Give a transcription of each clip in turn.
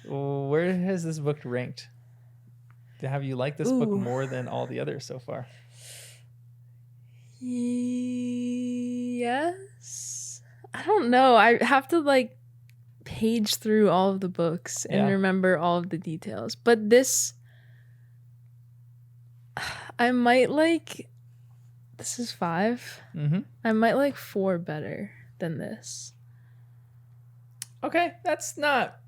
Where has this book ranked? Have you liked this book Ooh. more than all the others so far? Yes. I don't know. I have to like page through all of the books and Yeah. remember all of the details. But this, I might like. This is 5. Mm-hmm. I might like 4 better than this. Okay, that's not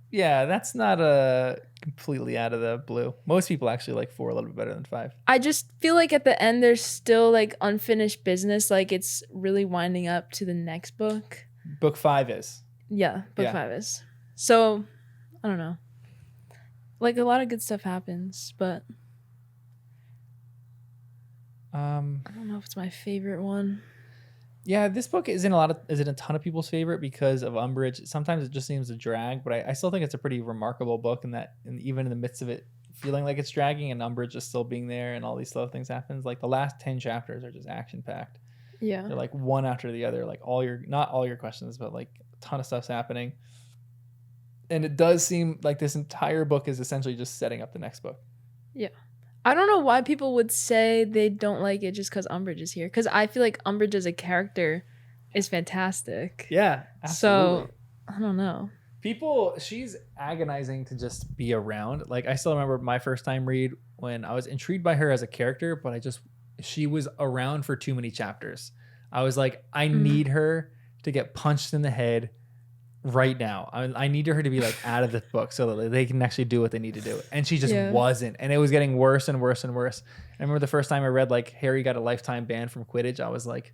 completely out of the blue. Most people actually like 4 a little bit better than 5. I just feel like at the end there's still like unfinished business. Like it's really winding up to the next book. Book 5 is. Yeah, book Yeah. 5 is. So, I don't know. Like a lot of good stuff happens, but I don't know if it's my favorite one. Yeah, this book isn't a ton of people's favorite because of Umbridge. Sometimes it just seems to drag, but I still think it's a pretty remarkable book, and even in the midst of it feeling like it's dragging and Umbridge just still being there and all these slow things happens, like the last 10 chapters are just action packed. Yeah. They're like one after the other, like not all your questions, but like a ton of stuff's happening. And it does seem like this entire book is essentially just setting up the next book. Yeah. I don't know why people would say they don't like it just because Umbridge is here. Because I feel like Umbridge as a character is fantastic. Yeah, absolutely. So, I don't know. She's agonizing to just be around. Like, I still remember my first time read when I was intrigued by her as a character, but she was around for too many chapters. I was like, I need her to get punched in the head right now. I need her to be like out of the book so that they can actually do what they need to do. And she just wasn't. And it was getting worse and worse and worse. I remember the first time I read like Harry got a lifetime ban from Quidditch. I was like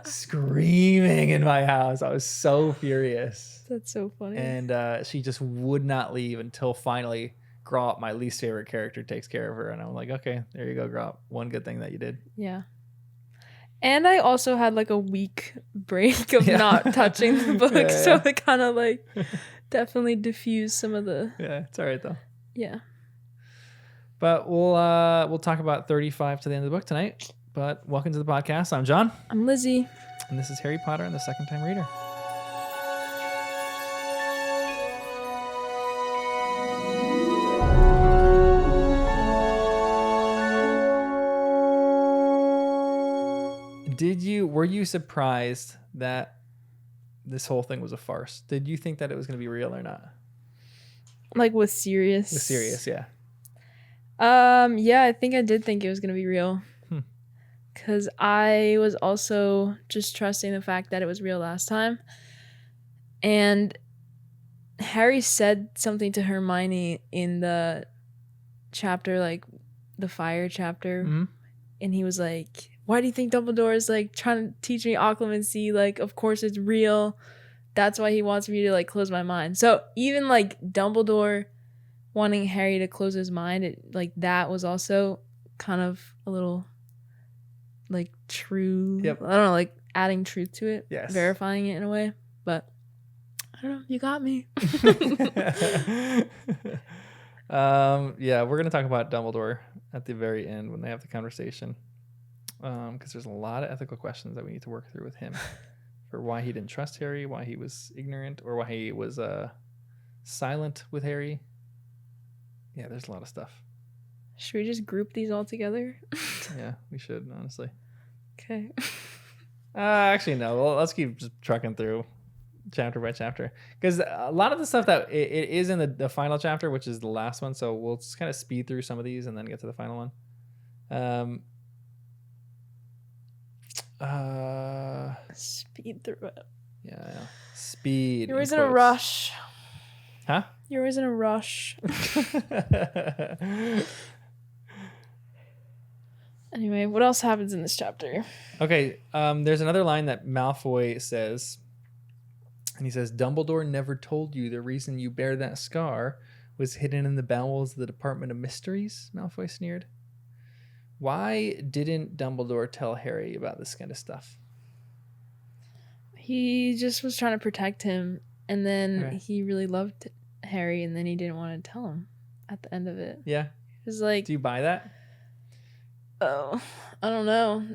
screaming in my house. I was so furious. That's so funny. And she just would not leave until finally Grop, my least favorite character, takes care of her. And I'm like, okay, there you go, Grop. One good thing that you did. Yeah. And I also had like a week break of not touching the book. So it kind of like definitely diffused some of the... Yeah, it's all right though. Yeah. But we'll talk about 35 to the end of the book tonight. But welcome to the podcast. I'm John. I'm Lizzie. And this is Harry Potter and the Second Time Reader. Were you surprised that this whole thing was a farce? Did you think that it was going to be real or not? Like with Sirius? With Sirius, yeah. Yeah, I think I did think it was going to be real. Because I was also just trusting the fact that it was real last time. And Harry said something to Hermione in the chapter, like the fire chapter. Mm-hmm. And he was like, why do you think Dumbledore is like trying to teach me occlumency? Like, of course it's real. That's why he wants me to like close my mind. So even like Dumbledore wanting Harry to close his mind, like that was also kind of a little like true. Yep. I don't know, like adding truth to it. Yes. Verifying it in a way. But I don't know. You got me. Yeah, we're going to talk about Dumbledore at the very end when they have the conversation. Because there's a lot of ethical questions that we need to work through with him for why he didn't trust Harry, why he was ignorant, or why he was silent with Harry. Yeah, there's a lot of stuff. Should we just group these all together? Yeah, we should, honestly. Okay. Actually, no. Well, let's keep just trucking through chapter by chapter. Because a lot of the stuff that it is in the final chapter, which is the last one, so we'll just kind of speed through some of these and then get to the final one. Speed through it. Yeah. Speed. You're always in a rush. Huh? You're always in a rush. Anyway, what else happens in this chapter? Okay, there's another line that Malfoy says, and he says, Dumbledore never told you the reason you bear that scar was hidden in the bowels of the Department of Mysteries, Malfoy sneered. Why didn't Dumbledore tell Harry about this kind of stuff? He just was trying to protect him, and then he really loved Harry, and then he didn't want to tell him at the end of it. Yeah. It was like... Do you buy that? Oh, I don't know.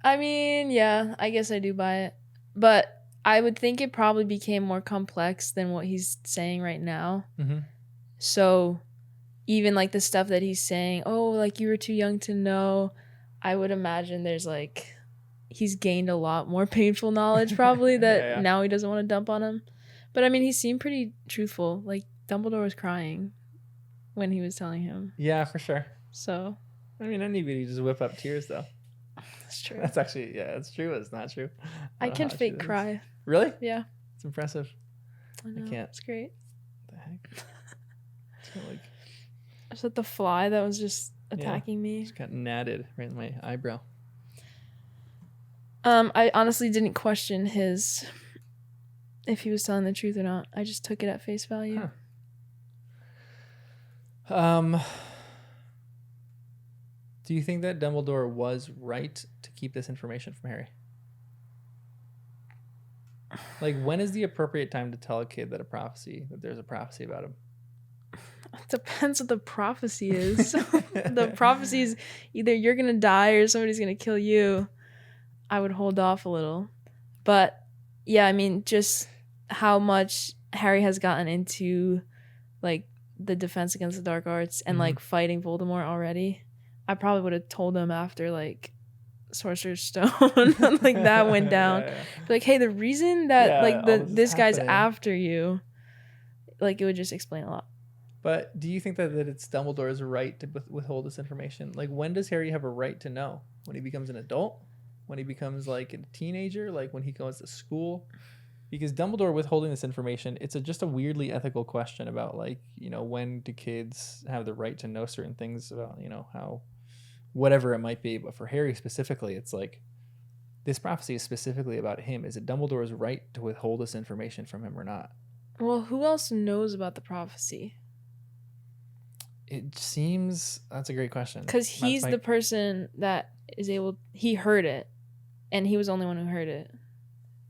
I mean, yeah, I guess I do buy it. But I would think it probably became more complex than what he's saying right now. Mm-hmm. So even like the stuff that he's saying, oh, like you were too young to know, I would imagine there's like he's gained a lot more painful knowledge probably that Yeah. now he doesn't want to dump on him. But I mean, he seemed pretty truthful. Like Dumbledore was crying when he was telling him. Yeah, for sure. So I mean, anybody just whip up tears though. that's true. That's actually, yeah, it's true. It's not true. I don't know can how fake true that is. cry. Really? Yeah. It's impressive. I know. can't. It's great. What the heck? It's kinda like Is that the fly that was just attacking me? just got natted right in my eyebrow. I honestly didn't question his if he was telling the truth or not. I just took it at face value. Huh. Do you think that Dumbledore was right to keep this information from Harry? Like, when is the appropriate time to tell a kid that there's a prophecy about him? It depends what the prophecy is. The prophecy is either you're gonna die or somebody's gonna kill you. I would hold off a little. But yeah, I mean, just how much Harry has gotten into like the defense against the dark arts and like fighting Voldemort already. I probably would have told him after like Sorcerer's Stone like that went down. Yeah. Like, hey, the reason that like all this is this guy's happening. after you, like it would just explain a lot. But do you think that it's Dumbledore's right to withhold this information? Like, when does Harry have a right to know? When he becomes an adult? When he becomes like a teenager? Like when he goes to school? Because Dumbledore withholding this information, it's just a weirdly ethical question about like, when do kids have the right to know certain things about, how, whatever it might be. But for Harry specifically, it's like, this prophecy is specifically about him. Is it Dumbledore's right to withhold this information from him or not? Well, who else knows about the prophecy? It seems that's a great question. Because he's the person that is able. He heard it, and he was the only one who heard it.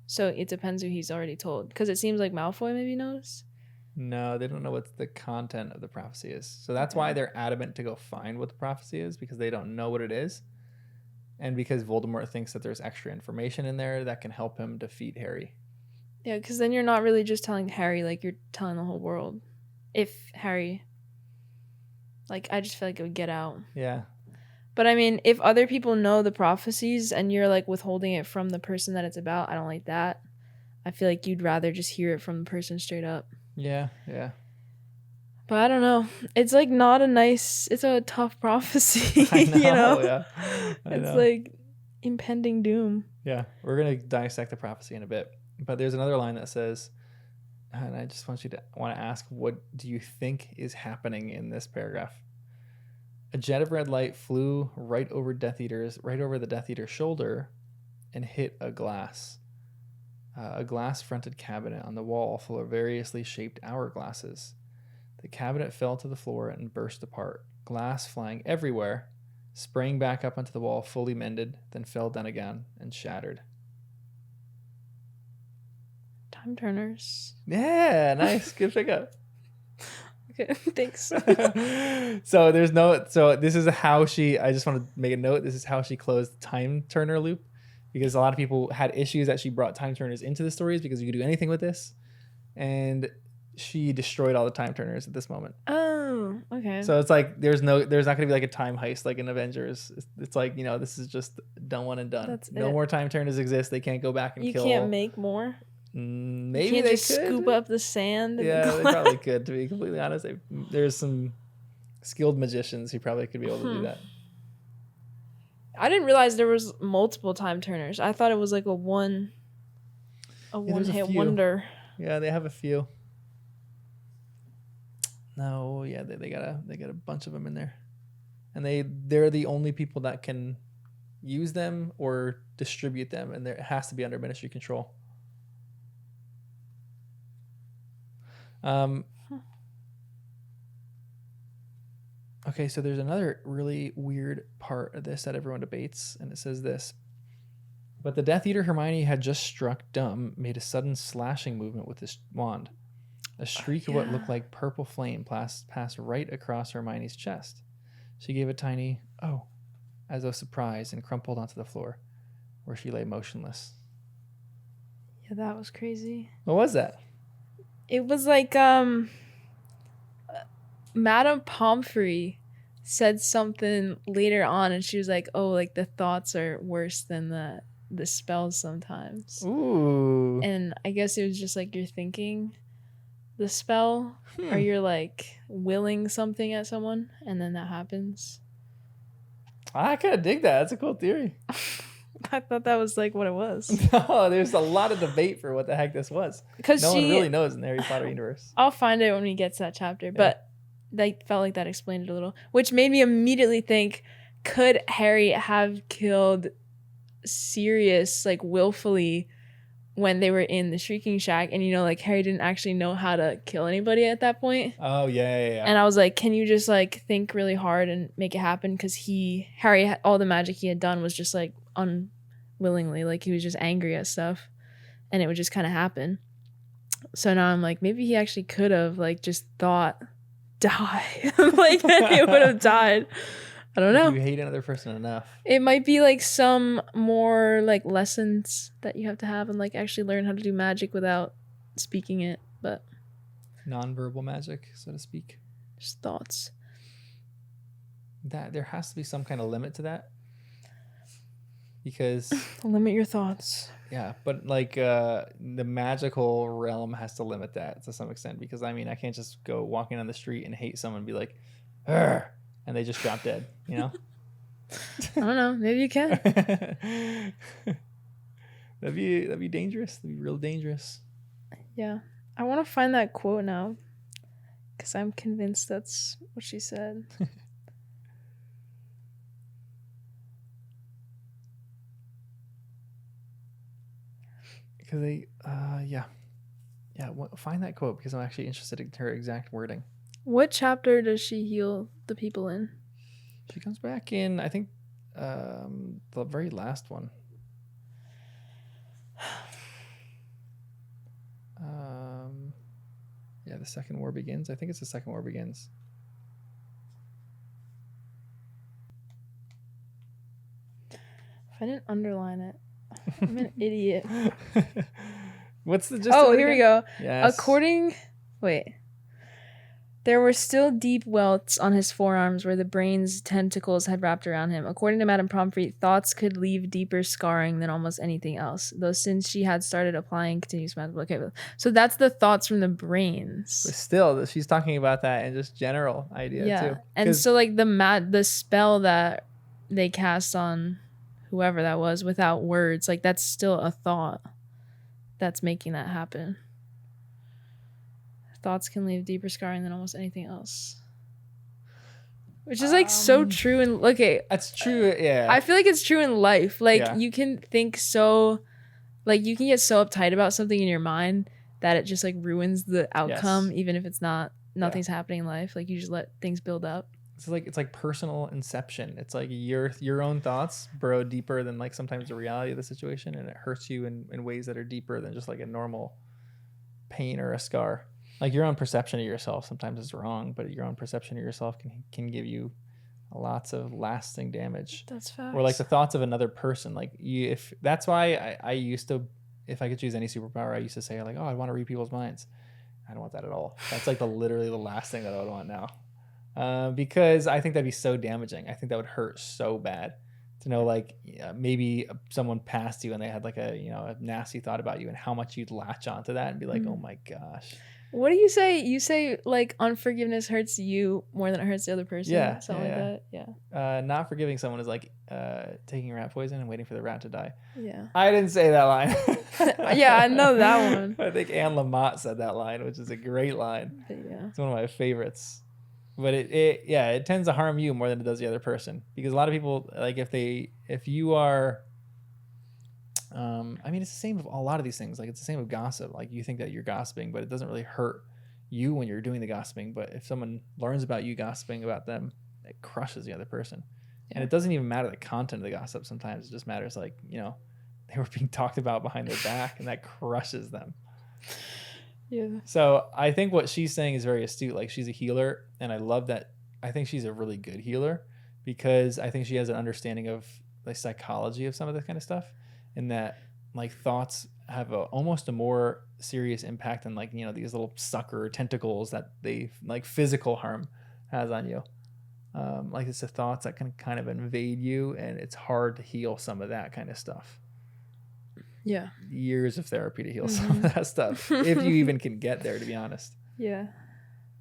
So it depends who he's already told. Because it seems like Malfoy maybe knows. No, they don't know what the content of the prophecy is. So that's why they're adamant to go find what the prophecy is, because they don't know what it is. And because Voldemort thinks that there's extra information in there that can help him defeat Harry. Yeah, because then you're not really just telling Harry, like you're telling the whole world. If Harry, like, I just feel like it would get out. Yeah. But I mean, if other people know the prophecies and you're like withholding it from the person that it's about, I don't like that. I feel like you'd rather just hear it from the person straight up. Yeah. But I don't know. It's like not a nice, it's a tough prophecy. I know, you know? Yeah. It's like impending doom. Yeah. We're going to dissect the prophecy in a bit. But there's another line that says, and I just want to ask, what do you think is happening in this paragraph? A jet of red light flew right over the Death Eater's shoulder and hit a glass-fronted cabinet on the wall full of variously shaped hourglasses. The cabinet fell to the floor and burst apart, glass flying everywhere, sprang back up onto the wall fully mended, then fell down again and shattered. Time turners. Yeah, nice. Good pickup. Okay, thanks. So this is how I just want to make a note. This is how she closed the time turner loop, because a lot of people had issues that she brought time turners into the stories because you could do anything with this. And she destroyed all the time turners at this moment. Oh, okay. So it's like, there's not going to be like a time heist like in Avengers. It's like, this is just done one and done. That's no it. more time turners exist. They can't go back and kill. You can't make more? Maybe you can't they just could scoop up the sand. Yeah, they probably could. To be completely honest, there's some skilled magicians who probably could be able to do that. I didn't realize there was multiple time turners. I thought it was like a one hit wonder. Yeah, they have a few. No, yeah, they got a bunch of them in there, and they're the only people that can use them or distribute them, and it has to be under Ministry control. Okay, so there's another really weird part of this that everyone debates, and it says this. But the Death Eater Hermione had just struck dumb made a sudden slashing movement with his wand. A streak of what looked like purple flame passed right across Hermione's chest. She gave a tiny, "oh," as though surprised, and crumpled onto the floor, where she lay motionless. Yeah, that was crazy. What was that? It was like Madame Pomfrey said something later on, and she was like, "Oh, like the thoughts are worse than the spells sometimes." Ooh. And I guess it was just like you're thinking the spell, or you're like willing something at someone, and then that happens. I kind of dig that. That's a cool theory. I thought that was like what it was. No, there's a lot of debate for what the heck this was. Because no one really knows in the Harry Potter universe. I'll find it when we get to that chapter, but they felt like that explained it a little, which made me immediately think, could Harry have killed Sirius like willfully when they were in the Shrieking Shack? And like Harry didn't actually know how to kill anybody at that point. Oh yeah. And I was like, can you just like think really hard and make it happen? Because Harry, all the magic he had done was just like unwillingly, like he was just angry at stuff, and it would just kind of happen. So now I'm like, maybe he actually could have like just thought, die, like he would have died. I don't know. You hate another person enough. It might be like some more like lessons that you have to have and like actually learn how to do magic without speaking it, but non-verbal magic, so to speak. Just thoughts. That there has to be some kind of limit to that, because limit your thoughts. Yeah, but like the magical realm has to limit that to some extent, because I mean I can't just go walking on the street and hate someone and be like, "Arr," and they just drop dead, you know? I don't know. Maybe you can. that'd be dangerous. That'd be real dangerous. Yeah, I want to find that quote now, because I'm convinced that's what she said. Because they, find that quote, because I'm actually interested in her exact wording. What chapter does she heal the people in? She comes back in, I think, the very last one. The Second War Begins. I think it's the Second War Begins. If I didn't underline it, I'm an idiot. What's the gist? Oh, here we go. Yes. There were still deep welts on his forearms where the brain's tentacles had wrapped around him. According to Madame Pomfrey, thoughts could leave deeper scarring than almost anything else, though since she had started applying continuous magic. Okay, so that's the thoughts from the brains. But still, she's talking about that in just general idea too. And so like the spell that they cast on whoever that was without words, like that's still a thought that's making that happen. Thoughts can leave deeper scarring than almost anything else, which is like so true. And that's true. Yeah, I feel like it's true in life. Like you can think so, like you can get so uptight about something in your mind that it just like ruins the outcome, even if it's nothing's happening in life. Like you just let things build up. It's like personal inception. It's like your own thoughts burrow deeper than like sometimes the reality of the situation, and it hurts you in ways that are deeper than just like a normal pain or a scar. Like your own perception of yourself sometimes is wrong, but your own perception of yourself can give you lots of lasting damage. That's facts. Or like the thoughts of another person. Like if that's why I used to, if I could choose any superpower, I used to say like, oh, I want to read people's minds. I don't want that at all. That's like literally the last thing that I would want now, because I think that'd be so damaging. I think that would hurt so bad to know like maybe someone passed you and they had like a nasty thought about you, and how much you'd latch onto that and be like, oh my gosh. What do you say? You say like unforgiveness hurts you more than it hurts the other person. Yeah, something like that. Yeah. Not forgiving someone is like taking rat poison and waiting for the rat to die. Yeah. I didn't say that line. Yeah, I know that one. I think Anne Lamott said that line, which is a great line. But yeah. It's one of my favorites. But it tends to harm you more than it does the other person, because a lot of people, like if you are. I mean, it's the same with a lot of these things. Like it's the same with gossip. Like you think that you're gossiping, but it doesn't really hurt you when you're doing the gossiping. But if someone learns about you gossiping about them, it crushes the other person. Yeah. And it doesn't even matter the content of the gossip. Sometimes it just matters like, they were being talked about behind their back, and that crushes them. Yeah. So I think what she's saying is very astute. Like she's a healer, and I love that. I think she's a really good healer, because I think she has an understanding of the psychology of some of this kind of stuff. And that like thoughts have almost a more serious impact than like, you know, these little sucker tentacles that they like physical harm has on you. Like it's the thoughts that can kind of invade you, and it's hard to heal some of that kind of stuff. Yeah. Years of therapy to heal some of that stuff, if you even can get there, to be honest. Yeah.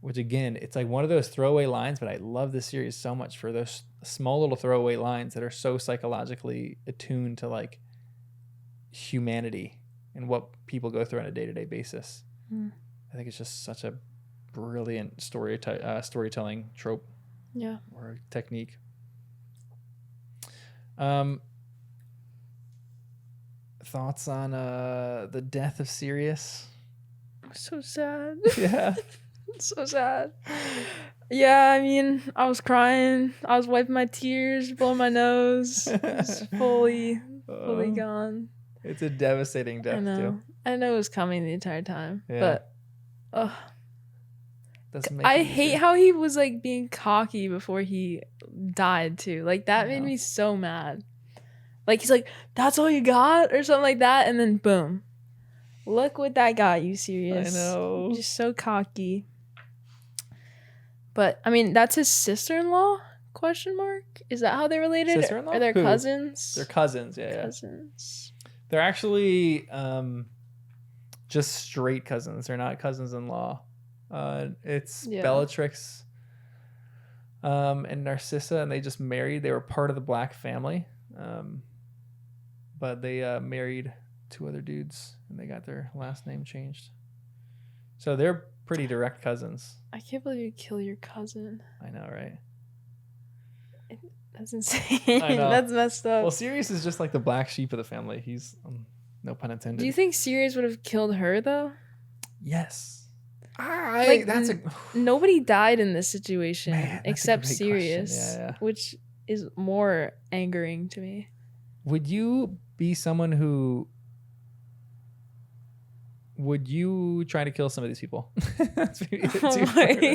Which again, it's like one of those throwaway lines, but I love this series so much for those small little throwaway lines that are so psychologically attuned to like humanity and what people go through on a day-to-day basis. I think it's just such a brilliant storytelling trope. Yeah. Or technique. Thoughts on the death of Sirius? So sad. Yeah. So sad. Yeah, I mean, I was crying. I was wiping my tears, blowing my nose. It's fully gone. It's a devastating death, too. I know it was coming the entire time. Yeah. But Doesn't make I it hate easier. how he was like being cocky before he died too. Like that made know. me so mad. Like he's like, "That's all you got," or something like that, and then boom, look what that got you, Sirius. I know. Just so cocky. But I mean, that's his sister-in-law? Question mark? Is that how they're related? Sister-in-law? Are they Who? cousins? They're cousins, yeah. Cousins. They're actually just straight cousins. They're not cousins-in-law. It's Bellatrix and Narcissa, and they just married. They were part of the Black family, but they married 2 other dudes, and they got their last name changed. So they're pretty direct cousins. I can't believe you kill your cousin. I know, right? That's insane. I know. That's messed up. Well, Sirius is just like the black sheep of the family. He's no pun intended. Do you think Sirius would have killed her though? Yes. Like, nobody died in this situation Man, that's a except great Sirius, question. Yeah. which is more angering to me. Would you be someone who would you try to kill some of these people? That's maybe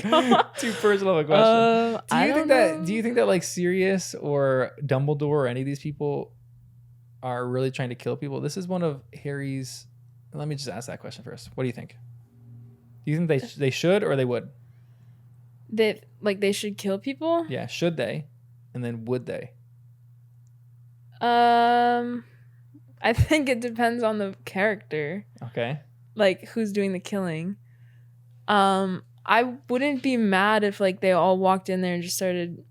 too personal of a question. Do you think that like Sirius or Dumbledore or any of these people are really trying to kill people? This is one of Harry's. Let me just ask that question first. What do you think? Do you think they should or they would? They should kill people? Yeah, should they? And then would they? I think it depends on the character. Okay. Like who's doing the killing. I wouldn't be mad if like they all walked in there and just started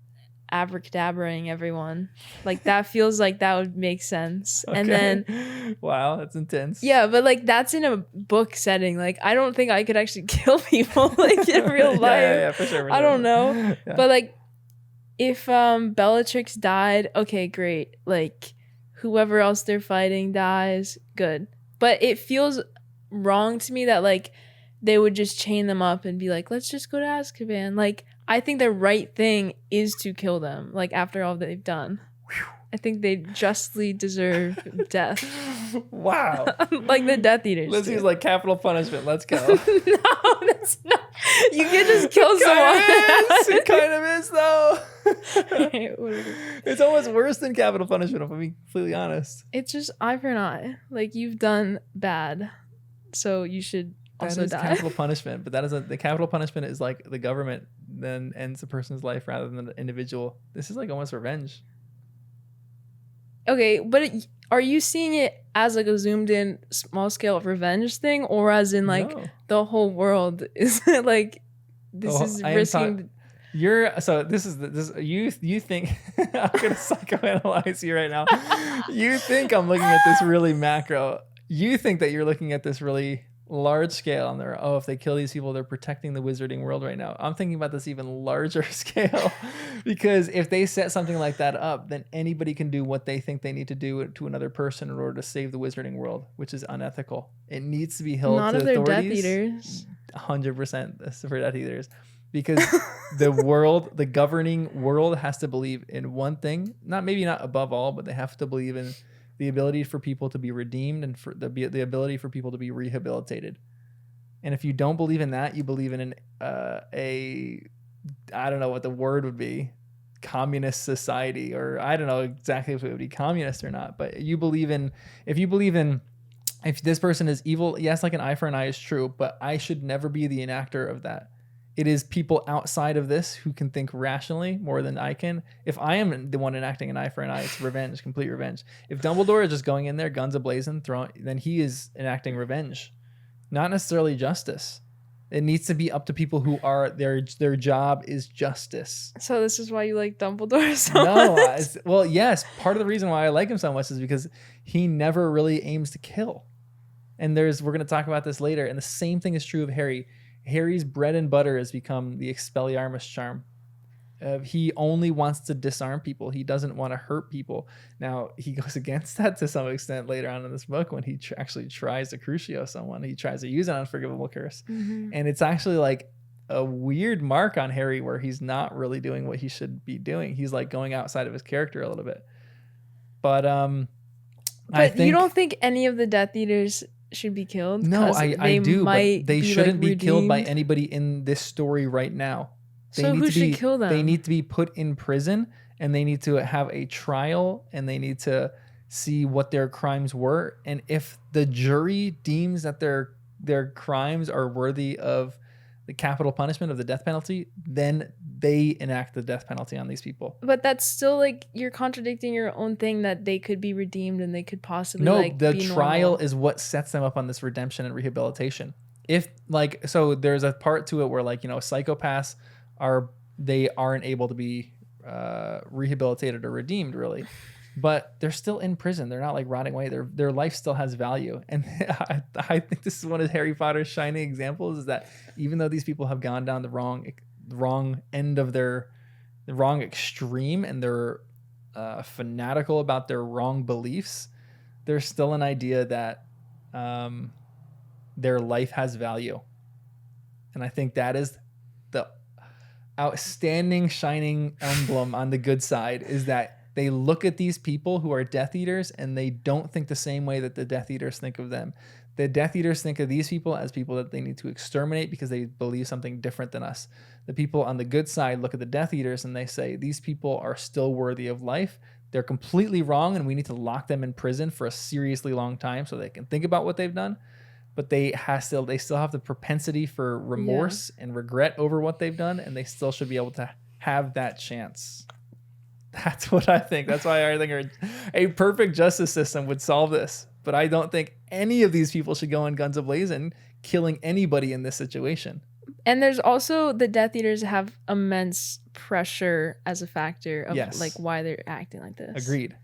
abracadabraing everyone. Like that feels like that would make sense. Okay. And then wow, that's intense. Yeah, but like that's in a book setting. Like I don't think I could actually kill people like in real life. Yeah, for sure. I don't know. Yeah. But like if Bellatrix died, okay, great. Like whoever else they're fighting dies, good. But it feels wrong to me that like they would just chain them up and be like, let's just go to Azkaban. Like I think the right thing is to kill them, like after all they've done. I think they justly deserve death. Wow. Like the Death Eaters. Lizzie's like capital punishment. Let's go. No, that's not. You can just kill someone. It kind of is though. It's almost worse than capital punishment, if I'm being completely honest. It's just eye for an eye. Like you've done bad, so you should also die. Capital punishment, but the capital punishment is like the government then ends the person's life rather than the individual. This is like almost revenge. Okay, but are you seeing it as like a zoomed in small scale revenge thing, or as in like the whole world is like this is risking? You think I'm gonna psychoanalyze you right now. You think I'm looking at this really macro. You think that you're looking at this really large scale and they're, if they kill these people, they're protecting the wizarding world right now. I'm thinking about this even larger scale because if they set something like that up, then anybody can do what they think they need to do to another person in order to save the wizarding world, which is unethical. It needs to be held to authorities. Not if they're Death Eaters. 100% for Death Eaters. Because the governing world has to believe in one thing, maybe not above all, but they have to believe in the ability for people to be redeemed and for the ability for people to be rehabilitated. And if you don't believe in that, you believe in I don't know what the word would be, communist society, or I don't know exactly if it would be communist or not, but if you believe in if this person is evil, yes, like an eye for an eye is true, but I should never be the enactor of that. It is people outside of this who can think rationally more than I can. If I am the one enacting an eye for an eye, it's revenge, complete revenge. If Dumbledore is just going in there, guns ablazing, throwing, then he is enacting revenge, not necessarily justice. It needs to be up to people who are their job is justice. So this is why you like Dumbledore so No, much? well, yes. Part of the reason why I like him so much is because he never really aims to kill. And we're going to talk about this later. And the same thing is true of Harry. Harry's bread and butter has become the Expelliarmus charm. He only wants to disarm people. He doesn't want to hurt people. Now, he goes against that to some extent later on in this book when he actually tries to Crucio someone. He tries to use an unforgivable curse. Mm-hmm. And it's actually like a weird mark on Harry where he's not really doing what he should be doing. He's like going outside of his character a little bit. But I think, you don't think any of the Death Eaters should be killed? No, I do, but they shouldn't be killed by redeemed? anybody in this story right now. So who should kill them? They need to be put in prison, and they need to have a trial, and they need to see what their crimes were. And if the jury deems that their crimes are worthy of the capital punishment of the death penalty, then they enact the death penalty on these people. But that's still like you're contradicting your own thing that they could be redeemed and they could possibly The be trial normal. is what sets them up on this redemption and rehabilitation. If so there's a part to it where psychopaths aren't able to be rehabilitated or redeemed really, but they're still in prison. They're not like rotting away. Their life still has value. And I think this is one of Harry Potter's shining examples, is that even though these people have gone down the wrong end of the wrong extreme, and they're fanatical about their wrong beliefs, there's still an idea that their life has value. And I think that is the outstanding shining emblem on the good side, is that they look at these people who are Death Eaters and they don't think the same way that the Death Eaters think of them. The Death Eaters think of these people as people that they need to exterminate because they believe something different than us. The people on the good side look at the Death Eaters and they say, these people are still worthy of life. They're completely wrong and we need to lock them in prison for a seriously long time so they can think about what they've done. But they still have the propensity for remorse and regret over what they've done, and they still should be able to have that chance. That's what I think. That's why I think a perfect justice system would solve this. But I don't think any of these people should go in guns ablazing, killing anybody in this situation. And there's also the Death Eaters have immense pressure as a factor of why they're acting like this. Agreed.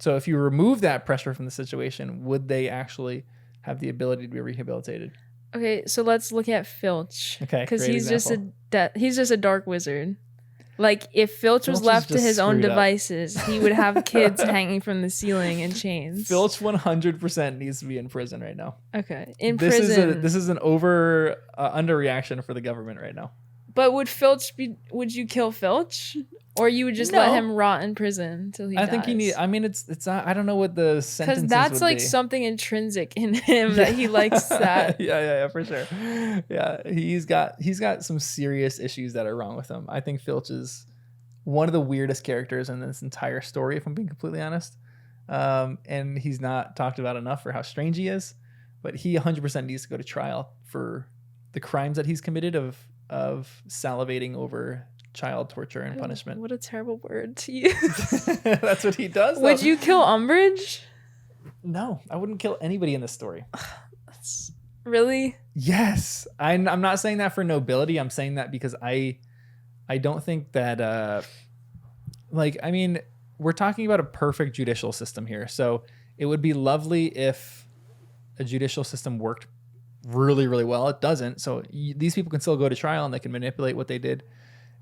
So if you remove that pressure from the situation, would they actually have the ability to be rehabilitated? Okay, so let's look at Filch. Okay, because he's just a dark wizard. Like if Filch was left to his own devices, he would have kids hanging from the ceiling in chains. Filch 100% needs to be in prison right now. Okay, prison. This is an underreaction for the government right now. But would you kill Filch? Or you would just let him rot in prison until he dies? I think it's not, I don't know what the sentence is. Because that's like something intrinsic in him that he likes that. Yeah, for sure. Yeah, he's got some serious issues that are wrong with him. I think Filch is one of the weirdest characters in this entire story, if I'm being completely honest. And he's not talked about enough for how strange he is. But he 100% needs to go to trial for the crimes that he's committed of salivating over child torture and punishment. What a terrible word to use. That's what he does, though. Would you kill Umbridge? No, I wouldn't kill anybody in this story. Really? Yes. I'm not saying that for nobility. I'm saying that because I don't think that we're talking about a perfect judicial system here. So it would be lovely if a judicial system worked really, really well. It doesn't. So these people can still go to trial and they can manipulate what they did.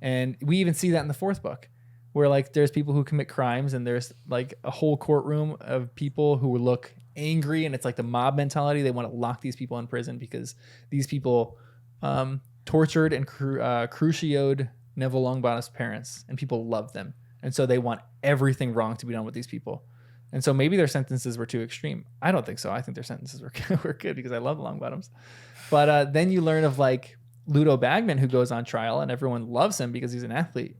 And we even see that in the fourth book, where there's people who commit crimes and there's a whole courtroom of people who look angry, and it's like the mob mentality. They want to lock these people in prison because these people tortured and crucioed Neville Longbottom's parents, and people love them. And so they want everything wrong to be done with these people. And so maybe their sentences were too extreme. I don't think so. I think their sentences were good because I love Longbottoms. But then you learn of Ludo Bagman, who goes on trial and everyone loves him because he's an athlete.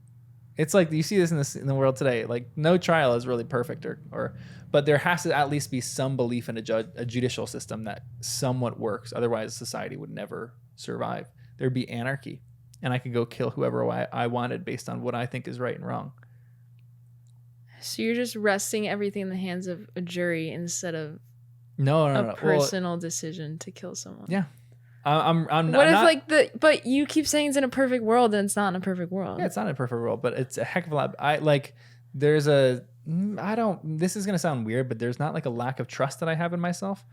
It's like you see this in the world today. Like no trial is really perfect, but there has to at least be some belief in a judicial system that somewhat works. Otherwise, society would never survive. There'd be anarchy, and I could go kill whoever I wanted based on what I think is right and wrong. So you're just resting everything in the hands of a jury instead of No. personal decision to kill someone. Yeah. I'm what if not, but you keep saying it's in a perfect world and it's not in a perfect world. Yeah, it's not a perfect world, but it's a heck of a lot. This is going to sound weird, but there's not like a lack of trust that I have in myself.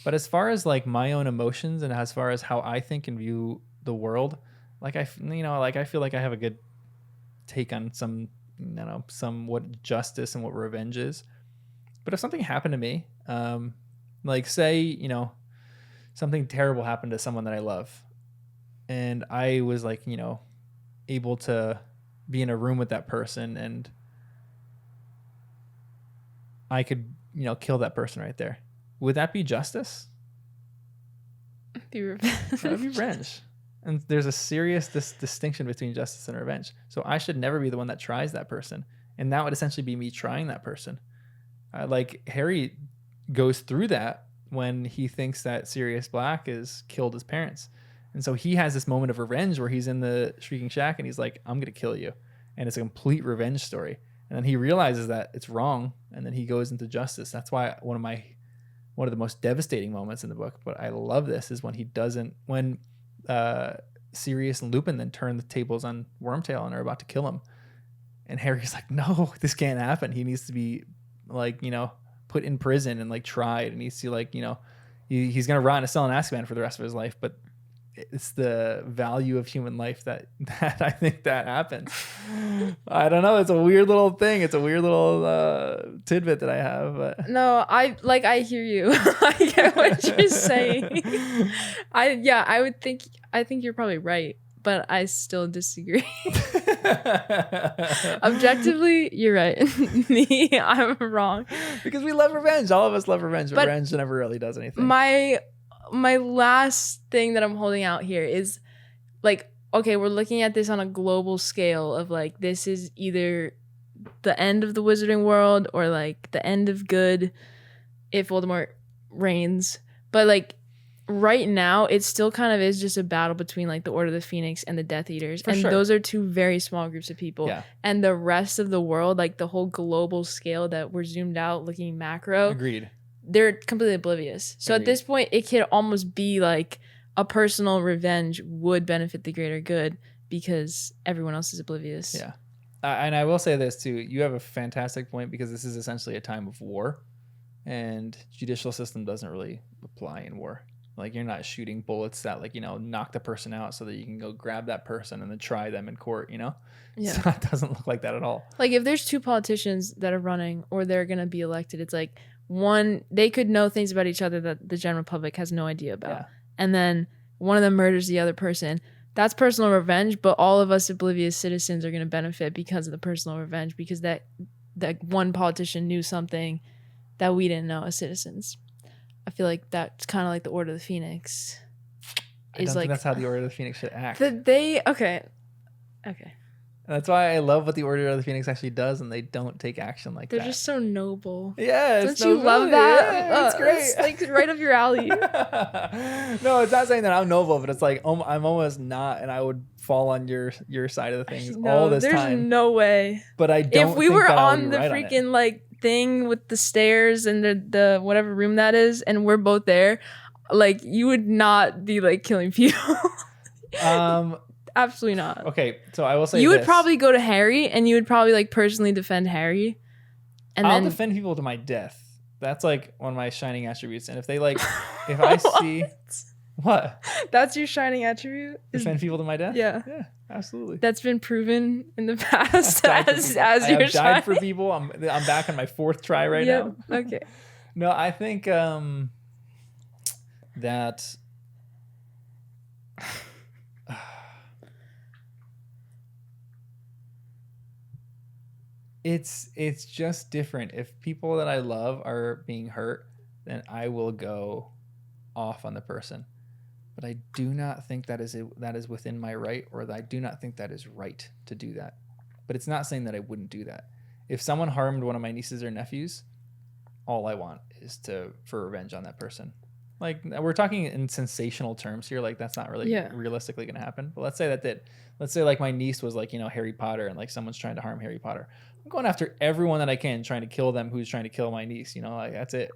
But as far as like my own emotions and as far as how I think and view the world, like I feel like I have a good take on what justice and what revenge is. But if something happened to me, like say, something terrible happened to someone that I love, and I was like, able to be in a room with that person, and I could, kill that person right there. Would that be justice? Be revenge. That would be revenge. And there's a serious distinction between justice and revenge. So I should never be the one that tries that person. And that would essentially be me trying that person. Like Harry goes through that when he thinks that Sirius Black has killed his parents. And so he has this moment of revenge where he's in the Shrieking Shack and he's like, I'm going to kill you. And it's a complete revenge story. And then he realizes that it's wrong. And then he goes into justice. That's why one of the most devastating moments in the book, but I love this, is when Sirius and Lupin then turn the tables on Wormtail and are about to kill him. And Harry's like, no, this can't happen. He needs to be like, put in prison and like tried, and needs to like, he's going to rot in a cell in Azkaban for the rest of his life. But it's the value of human life that I think that happens. I don't know. It's a weird little thing. It's a weird little tidbit that I have. But. No, I hear you. I get what you're saying. I think you're probably right, but I still disagree. Objectively, you're right. Me, I'm wrong. Because we love revenge. All of us love revenge. But revenge never really does anything. My last thing that I'm holding out here is like, okay, we're looking at this on a global scale of like, this is either the end of the wizarding world or like the end of good if Voldemort reigns. But like right now, it still kind of is just a battle between like the Order of the Phoenix and the Death Eaters. And those are two very small groups of people. Yeah. And the rest of the world, like the whole global scale that we're zoomed out looking macro. Agreed. They're completely oblivious. So At this point, it could almost be like a personal revenge would benefit the greater good because everyone else is oblivious. Yeah. And I will say this too. You have a fantastic point, because this is essentially a time of war, and judicial system doesn't really apply in war. Like you're not shooting bullets that like, knock the person out so that you can go grab that person and then try them in court, Yeah. So it doesn't look like that at all. Like if there's two politicians that are running or they're going to be elected, it's like one, they could know things about each other that the general public has no idea about. Yeah. And then one of them murders the other person. That's personal revenge, but all of us oblivious citizens are going to benefit because of the personal revenge, because that one politician knew something that we didn't know as citizens. I feel like that's kind of like the Order of the Phoenix. I don't think that's how the Order of the Phoenix should act. Okay. That's why I love what the Order of the Phoenix actually does, and they don't take action like They're that. They're just so noble. Yeah, don't you love that? Yeah, it's great. It's like right up your alley. No, it's not saying that I'm noble, but it's like I'm almost not, and I would fall on your side of the things all this time. There's no way. But I don't. If we were on the freaking like thing with the stairs and the whatever room that is, and we're both there, like you would not be like killing people. Absolutely not. Okay, so I will say you would probably go to Harry and you would probably like personally defend Harry. And I'll defend people to my death. That's like one of my shining attributes. And if they like, if I see what, that's your shining attribute. Defend people to my death. Yeah, absolutely. That's been proven in the past as your I've died for people. I'm back on my 4th try right now. Okay. No, I think that. It's just different. If people that I love are being hurt, then I will go off on the person. But I do not think that is within my right, or I do not think that is right to do that. but it's not saying that I wouldn't do that. If someone harmed one of my nieces or nephews, all I want is for revenge on that person. Like, we're talking in sensational terms here. Like, that's not really realistically going to happen. But let's say that did. Let's say like my niece was like, Harry Potter, and like someone's trying to harm Harry Potter. I'm going after everyone that I can, trying to kill them who's trying to kill my niece. Like, that's it.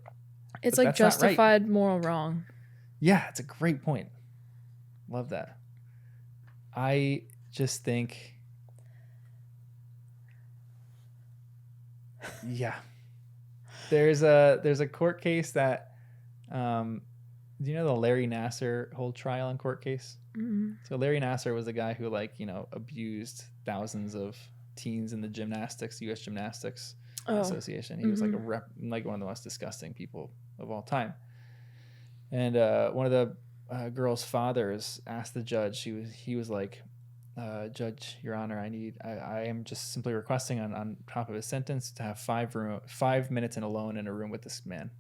It's like justified moral wrong. Yeah, it's a great point. Love that. I just think, yeah. There's a court case that, do you know the Larry Nassar whole trial and court case? Mm-hmm. So Larry Nassar was the guy who abused thousands of teens in the U.S. Gymnastics Association. He was like one of the most disgusting people of all time. And one of the girl's fathers asked the judge. He was like, Judge, Your Honor, I am just simply requesting on top of his sentence to have 5 minutes alone in a room with this man.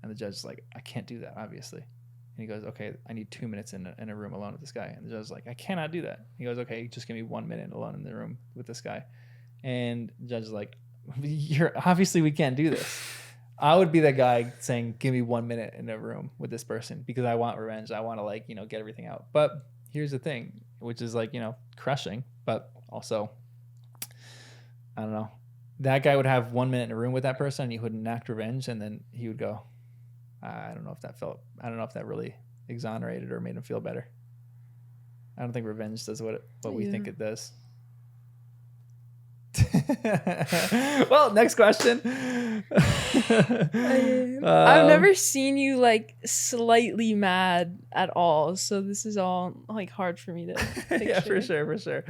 And the judge is like, I can't do that, obviously. And he goes, okay, I need 2 minutes in a room alone with this guy. And the judge is like, I cannot do that. He goes, okay, just give me 1 minute alone in the room with this guy. And the judge is like, obviously we can't do this. I would be that guy saying, give me 1 minute in a room with this person because I want revenge. I want to get everything out. But here's the thing, which is crushing, but also, I don't know. That guy would have 1 minute in a room with that person and he would enact revenge, and then he would go, I don't know if that really exonerated or made him feel better. I don't think revenge does what we think it does. Well, next question. I've never seen you slightly mad at all, so this is all hard for me to picture. Yeah, for sure.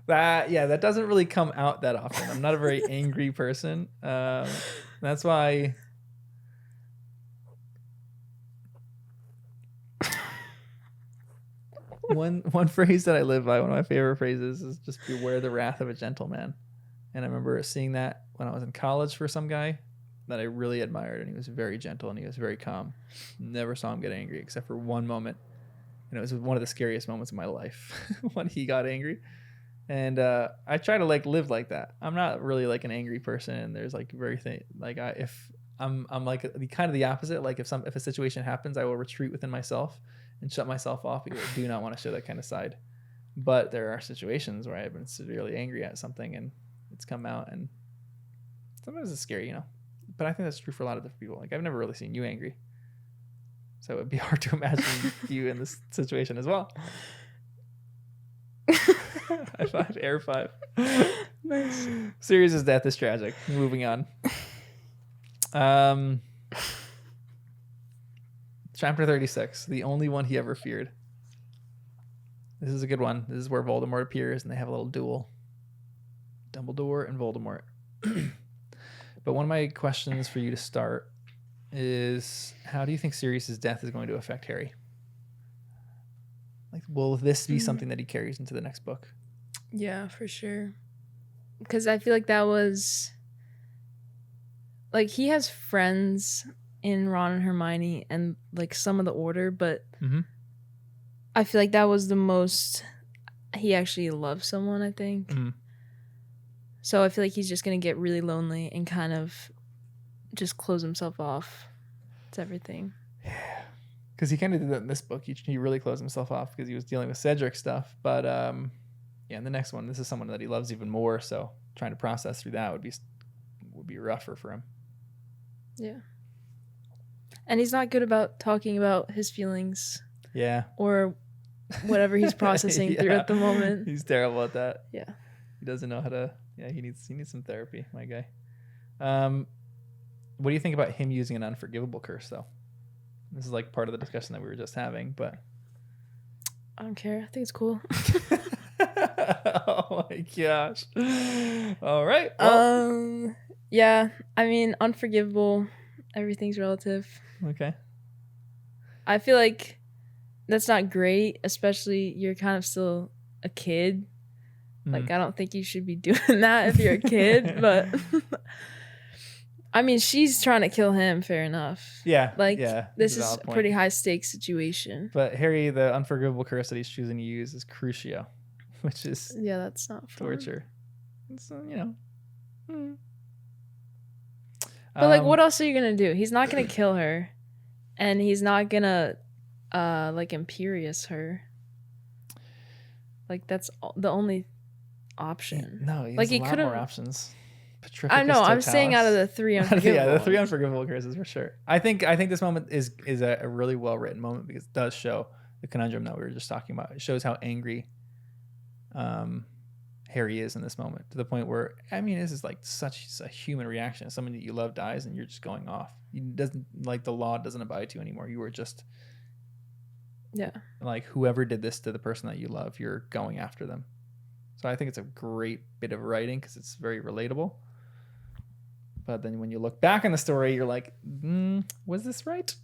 That doesn't really come out that often. I'm not a very angry person. That's why. One phrase that I live by, one of my favorite phrases, is just beware the wrath of a gentleman. And I remember seeing that when I was in college for some guy that I really admired, and he was very gentle and he was very calm. Never saw him get angry except for one moment. And it was one of the scariest moments of my life when he got angry. And I try to live like that. I'm not really an angry person, and there's if I'm kind of the opposite. If a situation happens, I will retreat within myself and shut myself off because I do not want to show that kind of side. But there are situations where I've been severely angry at something and it's come out, and sometimes it's scary, But I think that's true for a lot of different people. I've never really seen you angry, so it would be hard to imagine you in this situation as well. High five, air five. Nice. Sirius's death is tragic. Moving on. Chapter 36, the only one he ever feared. This is a good one. This is where Voldemort appears and they have a little duel. Dumbledore and Voldemort. But one of my questions for you to start is, how do you think Sirius's death is going to affect Harry? Will this be something that he carries into the next book? Yeah, for sure. Because I feel that was... he has friends in Ron and Hermione and some of the Order, but I feel that was the most he actually loved someone, I think. Mm-hmm. So I feel he's just going to get really lonely and kind of just close himself off to everything. Yeah. Because he kind of did that in this book. He really closed himself off because he was dealing with Cedric stuff. But in the next one, this is someone that he loves even more. So trying to process through that would be rougher for him. Yeah. And he's not good about talking about his feelings. Yeah. Or whatever he's processing through at the moment. He's terrible at that. Yeah. He doesn't know how to. Yeah, he needs some therapy, my guy. What do you think about him using an unforgivable curse, though? This is part of the discussion that we were just having, but I don't care. I think it's cool. Oh my gosh! All right. Well. Yeah. I mean, unforgivable. Everything's relative. Okay. I feel that's not great, especially you're kind of still a kid. I don't think you should be doing that if you're a kid, but I mean, she's trying to kill him, fair enough. Yeah. This is a pretty high stakes situation. But Harry, the unforgivable curse that he's choosing to use is Crucio, which is that's not fun. Torture. It's, you know. Hmm. But like, what else are you gonna do? He's not gonna kill her, and he's not gonna like Imperious her. Like that's the only option. No, he like has he a lot could more have. options. I know. I'm saying out of the three unforgivable. Yeah, the three ones. unforgivable curses for sure. I think this moment is a really well written moment because it does show the conundrum that we were just talking about. It shows how angry Harry is in this moment, to the point where, I mean, this is like such a human reaction. Someone that you love dies and you're just going off. It doesn't, like, the law doesn't abide to you anymore. You were just, yeah, like, whoever did this to the person that you love, you're going after them. So I think it's a great bit of writing because it's very relatable. But then when you look back on the story, you're like, was this right?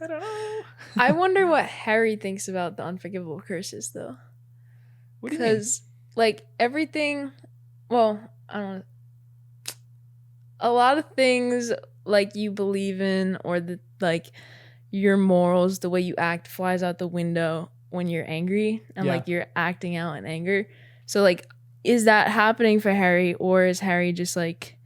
I don't know. I wonder what Harry thinks about the unforgivable curses, though. What do you mean? Because, like, everything, well, I don't know. A lot of things, like, you believe in, or the, like, your morals, the way you act flies out the window when you're angry and, like, you're acting out in anger. So, like, is that happening for Harry, or is Harry just, like,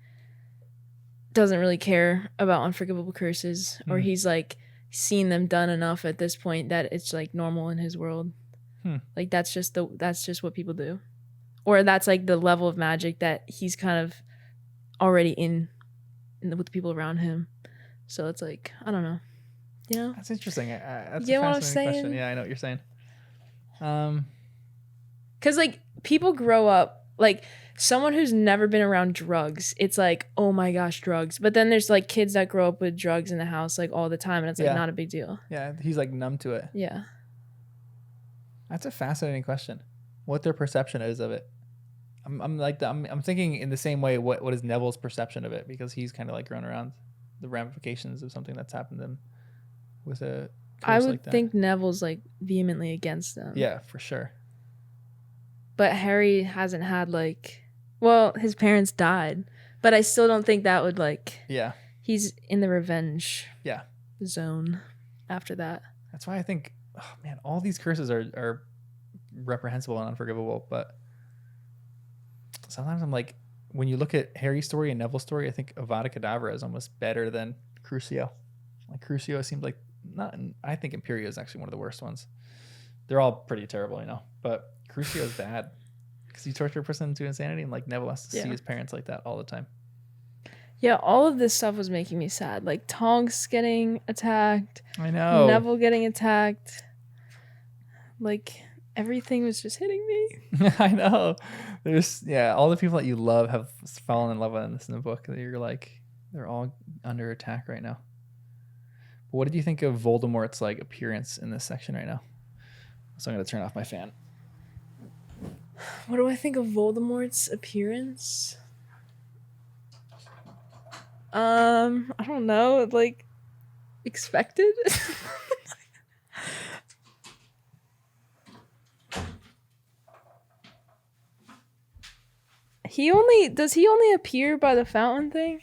doesn't really care about unforgivable curses, or he's, like, seen them done enough at this point that it's, like, normal in his world? Like, that's just what people do, or that's, like, the level of magic that he's kind of already in with the people around him. So it's like, I don't know, you know. That's interesting. That's You a know what I'm fascinating question. saying? Yeah, I know what you're saying. Because, like, people grow up, like, someone who's never been around drugs, it's like, oh my gosh, drugs. But then there's, like, kids that grow up with drugs in the house, like, all the time, and it's, like, not a big deal. Yeah, he's, like, numb to it. Yeah. That's a fascinating question. What their perception is of it. I'm thinking in the same way, what is Neville's perception of it? Because he's kind of, like, grown around the ramifications of something that's happened to him with a curse I would like that. think Neville's, like, vehemently against them. Yeah, for sure. But Harry hasn't had, like, well, his parents died, but I still don't think that would, like, he's in the revenge zone after that. That's why I think, oh man, all these curses are reprehensible and unforgivable. But sometimes I'm like, when you look at Harry's story and Neville's story, I think Avada Kedavra is almost better than Crucio. Like, Crucio seems like not. I think Imperio is actually one of the worst ones. They're all pretty terrible, you know. But Crucio is bad because you torture a person into insanity, and, like, Neville has to see his parents like that all the time. Yeah, all of this stuff was making me sad. Like, Tonks getting attacked. I know. Neville getting attacked. Like, everything was just hitting me. I know. There's, all the people that you love have fallen in love with this in the book. You're like, they're all under attack right now. But what did you think of Voldemort's, like, appearance in this section right now? So I'm going to turn off my fan. What do I think of Voldemort's appearance? I don't know, like, expected. Does he only appear by the fountain thing?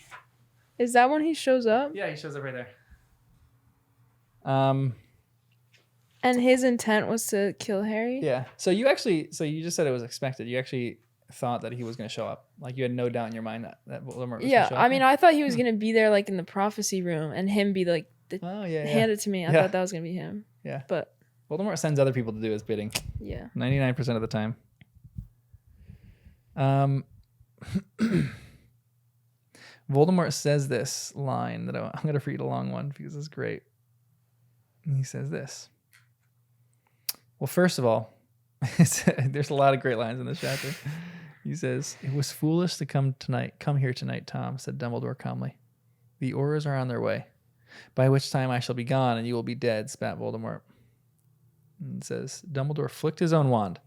Is that when he shows up? Yeah, he shows up right there. And his intent was to kill Harry? Yeah. So you just said it was expected. You actually thought that he was going to show up. Like, you had no doubt in your mind that Voldemort was going to show up. I mean, I thought he was going to be there, like, in the prophecy room, and him be like, hand it to me. I thought that was going to be him. Yeah. But Voldemort sends other people to do his bidding. Yeah. 99% of the time. Voldemort says this line that I'm going to read a long one because it's great. And he says this. Well, first of all, there's a lot of great lines in this chapter. He says, "It was foolish to come here tonight, Tom," said Dumbledore calmly. "The Aurors are on their way, by which time I shall be gone and you will be dead," spat Voldemort. And it says, Dumbledore flicked his own wand.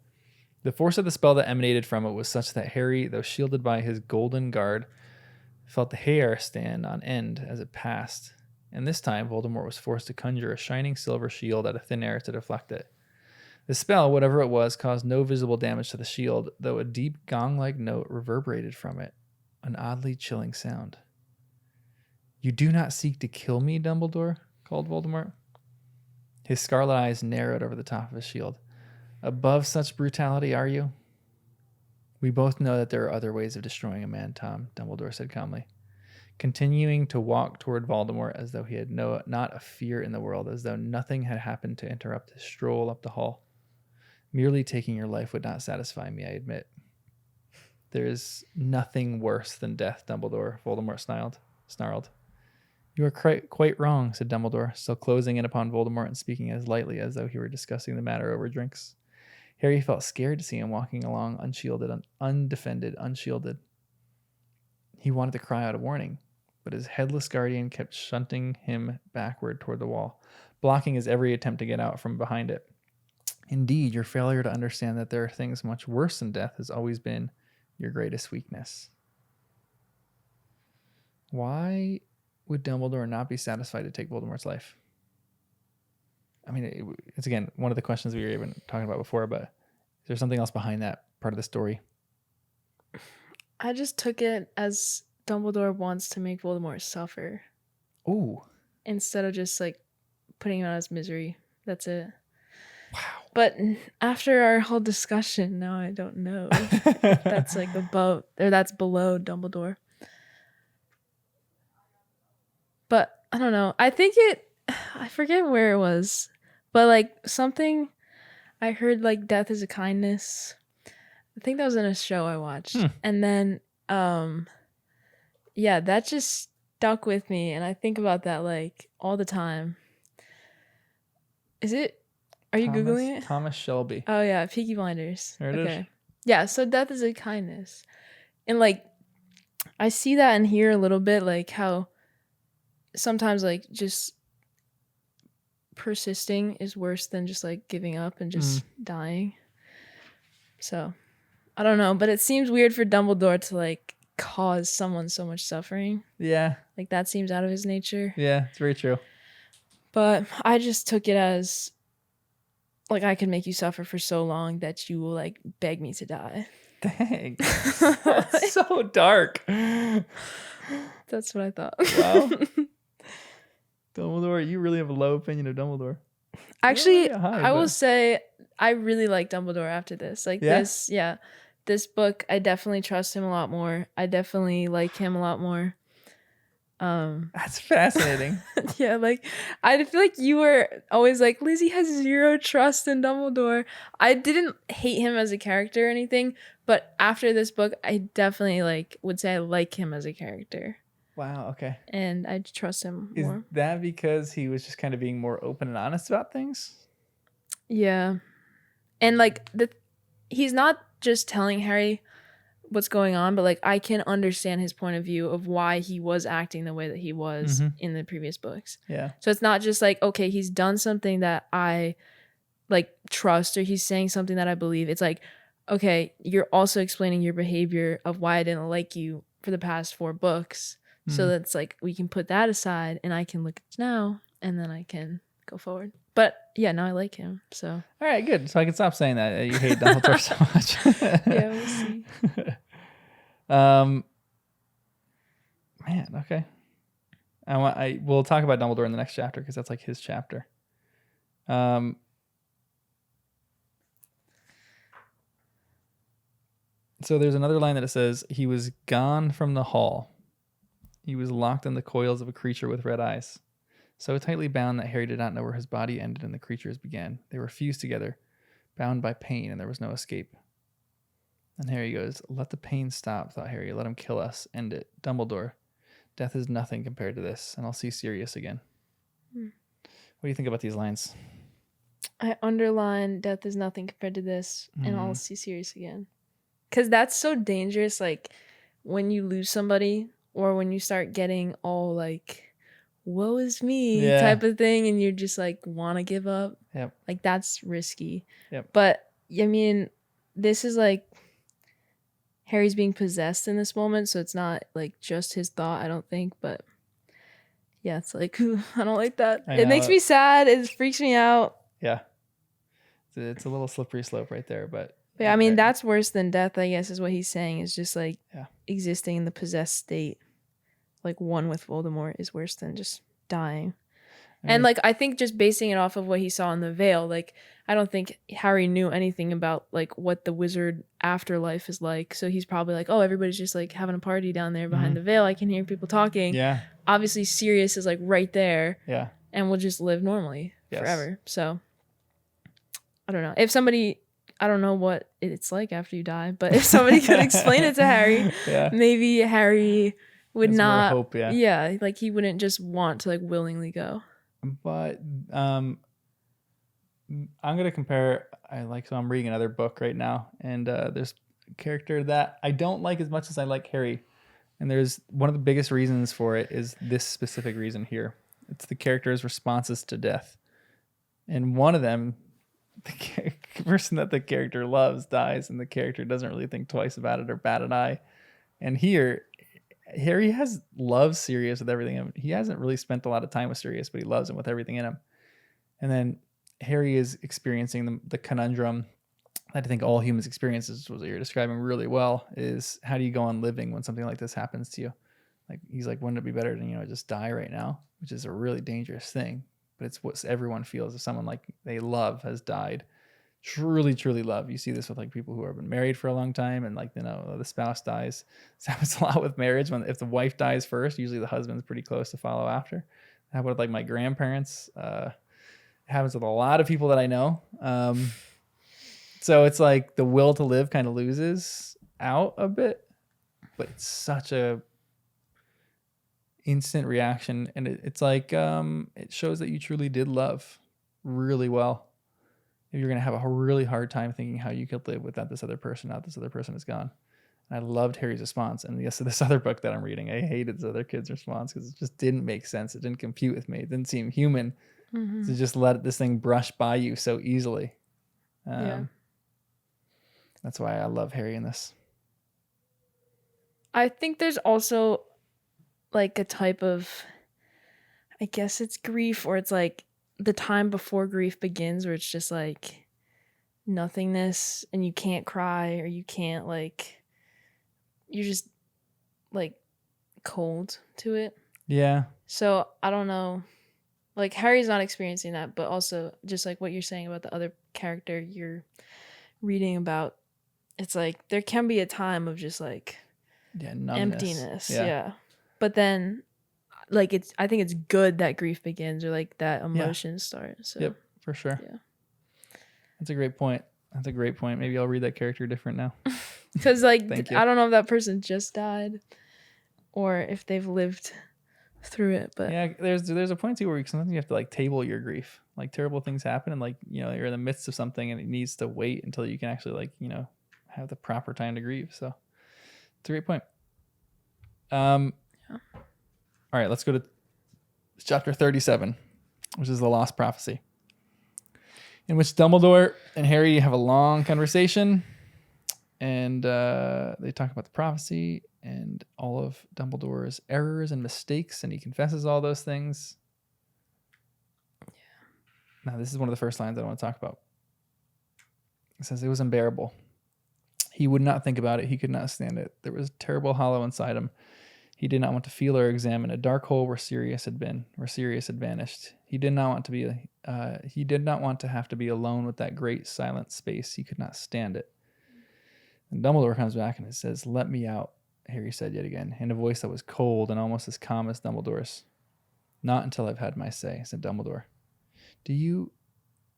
The force of the spell that emanated from it was such that Harry, though shielded by his golden guard, felt the hair stand on end as it passed. And this time, Voldemort was forced to conjure a shining silver shield out of thin air to deflect it. The spell, whatever it was, caused no visible damage to the shield, though a deep gong-like note reverberated from it, an oddly chilling sound. "You do not seek to kill me, Dumbledore?" called Voldemort. His scarlet eyes narrowed over the top of his shield. "Above such brutality, are you?" We both know that there are other ways of destroying a man, Tom, Dumbledore said calmly, continuing to walk toward Voldemort as though he had not a fear in the world, as though nothing had happened to interrupt his stroll up the hall. Merely taking your life would not satisfy me, I admit. There is nothing worse than death, Dumbledore, Voldemort snarled. You are quite wrong, said Dumbledore, still closing in upon Voldemort and speaking as lightly as though he were discussing the matter over drinks. Harry felt scared to see him walking along unshielded, undefended, unshielded. He wanted to cry out a warning, but his headless guardian kept shunting him backward toward the wall, blocking his every attempt to get out from behind it. Indeed, your failure to understand that there are things much worse than death has always been your greatest weakness. Why would Dumbledore not be satisfied to take Voldemort's life? I mean, it's again one of the questions we were even talking about before, but is there something else behind that part of the story? I just took it as Dumbledore wants to make Voldemort suffer. Ooh. Instead of just like putting him out of his misery. That's it. Wow. But after our whole discussion, now I don't know if that's like above or that's below Dumbledore. But I don't know. I think I forget where it was, but like something I heard like death is a kindness. I think that was in a show I watched. And then yeah, that just stuck with me and I think about that like all the time. Are you Googling it? Thomas Shelby. Oh yeah, Peaky Blinders. There it is. Yeah, so death is a kindness. And like I see that in here a little bit, like how sometimes like just persisting is worse than just like giving up and just dying. So I don't know, but it seems weird for Dumbledore to like cause someone so much suffering. Yeah. Like that seems out of his nature. Yeah, it's very true. But I just took it as like I could make you suffer for so long that you will like beg me to die. Thanks. That's so dark. That's what I thought. Wow. Dumbledore, you really have a low opinion of Dumbledore. Actually, I will say I really like Dumbledore after this. Like this book, I definitely trust him a lot more. I definitely like him a lot more. That's fascinating. Yeah, like I feel like you were always like Lizzie has zero trust in Dumbledore. I didn't hate him as a character or anything, but after this book, I definitely like would say I like him as a character. Wow, okay. And I trust him more. Is that because he was just kind of being more open and honest about things? Yeah. And like he's not just telling Harry what's going on, but like I can understand his point of view of why he was acting the way that he was in the previous books. Yeah. So it's not just like, okay, he's done something that I like trust or he's saying something that I believe. It's like, okay, you're also explaining your behavior of why I didn't like you for the past 4 books. So that's like we can put that aside and I can look at now and then I can go forward. But yeah, now I like him. So all right, good. So I can stop saying that you hate Dumbledore so much. Yeah, we'll see. Man, okay. We'll talk about Dumbledore in the next chapter because that's like his chapter. So there's another line that it says, he was gone from the hall. He was locked in the coils of a creature with red eyes, so tightly bound that Harry did not know where his body ended and the creature's began. They were fused together, bound by pain, and there was no escape. And Harry goes, let the pain stop, thought Harry. Let him kill us. End it. Dumbledore, death is nothing compared to this, and I'll see Sirius again. What do you think about these lines? I underline death is nothing compared to this, and I'll see Sirius again. Because that's so dangerous, like, when you lose somebody, or when you start getting all, like, woe is me type of thing, and you're just, like, want to give up. Yep. Like, that's risky. Yep. But, I mean, this is, like, Harry's being possessed in this moment, so it's not, like, just his thought, I don't think, but... Yeah, it's like, I don't like that. It makes me sad. It freaks me out. Yeah. It's a little slippery slope right there, but... Yeah, I mean, that's worse than death, I guess, is what he's saying. Is just, like, existing in the possessed state. Like, one with Voldemort is worse than just dying. And like I think just basing it off of what he saw in the Veil, like I don't think Harry knew anything about like what the wizard afterlife is like. So he's probably like, oh, everybody's just like having a party down there behind the Veil. I can hear people talking. Yeah. Obviously, Sirius is like right there. Yeah. And we'll just live normally forever. So I don't know. If somebody, I don't know what it's like after you die, but if somebody could explain it to Harry, maybe Harry would not. Hope, yeah, like he wouldn't just want to like willingly go. But I'm gonna compare. So I'm reading another book right now, and there's a character that I don't like as much as I like Harry, and there's one of the biggest reasons for it is this specific reason here. It's the character's responses to death, and one of them, the person that the character loves dies, and the character doesn't really think twice about it or bat an eye. And here, Harry loves Sirius with everything. He hasn't really spent a lot of time with Sirius, but he loves him with everything in him. And then Harry is experiencing the conundrum that I think all humans experience, is what you're describing really well, is how do you go on living when something like this happens to you? Like he's like, wouldn't it be better to, just die right now? Which is a really dangerous thing, but it's what everyone feels if someone like they love has died. Truly, truly love. You see this with like people who have been married for a long time, and like, the spouse dies. This happens a lot with marriage. If the wife dies first, usually the husband's pretty close to follow after. That happened with like my grandparents. It happens with a lot of people that I know. So it's like the will to live kind of loses out a bit, but it's such a instant reaction, and it's like it shows that you truly did love really well. If you're going to have a really hard time thinking how you could live without this other person, now this other person is gone. And I loved Harry's response. And yes, this other book that I'm reading, I hated this other kid's response because it just didn't make sense. It didn't compute with me. It didn't seem human to just let this thing brush by you so easily. That's why I love Harry in this. I think there's also like a type of, I guess it's grief, or it's like the time before grief begins, where it's just like nothingness and you can't cry, or you can't like, you're just like cold to it. Yeah. So I don't know, like Harry's not experiencing that, but also just like what you're saying about the other character you're reading about, it's like there can be a time of just like emptiness. Yeah. But then like I think it's good that grief begins, or like that emotions start. So yep, for sure. Yeah. That's a great point. Maybe I'll read that character different now. Because like I don't know if that person just died or if they've lived through it. But yeah, there's a point too where sometimes you have to like table your grief. Like terrible things happen, and like you're in the midst of something, and it needs to wait until you can actually like have the proper time to grieve. So it's a great point. All right, let's go to chapter 37, which is the Lost Prophecy, in which Dumbledore and Harry have a long conversation, and they talk about the prophecy and all of Dumbledore's errors and mistakes, and he confesses all those things. Yeah. Now, this is one of the first lines I want to talk about. It says, "It was unbearable. He would not think about it. He could not stand it. There was a terrible hollow inside him. He did not want to feel or examine a dark hole where Sirius had been, where Sirius had vanished. He did not want to have to be alone with that great silent space. He could not stand it." And Dumbledore comes back and it says, "Let me out," Harry said yet again, in a voice that was cold and almost as calm as Dumbledore's. "Not until I've had my say," said Dumbledore. Do you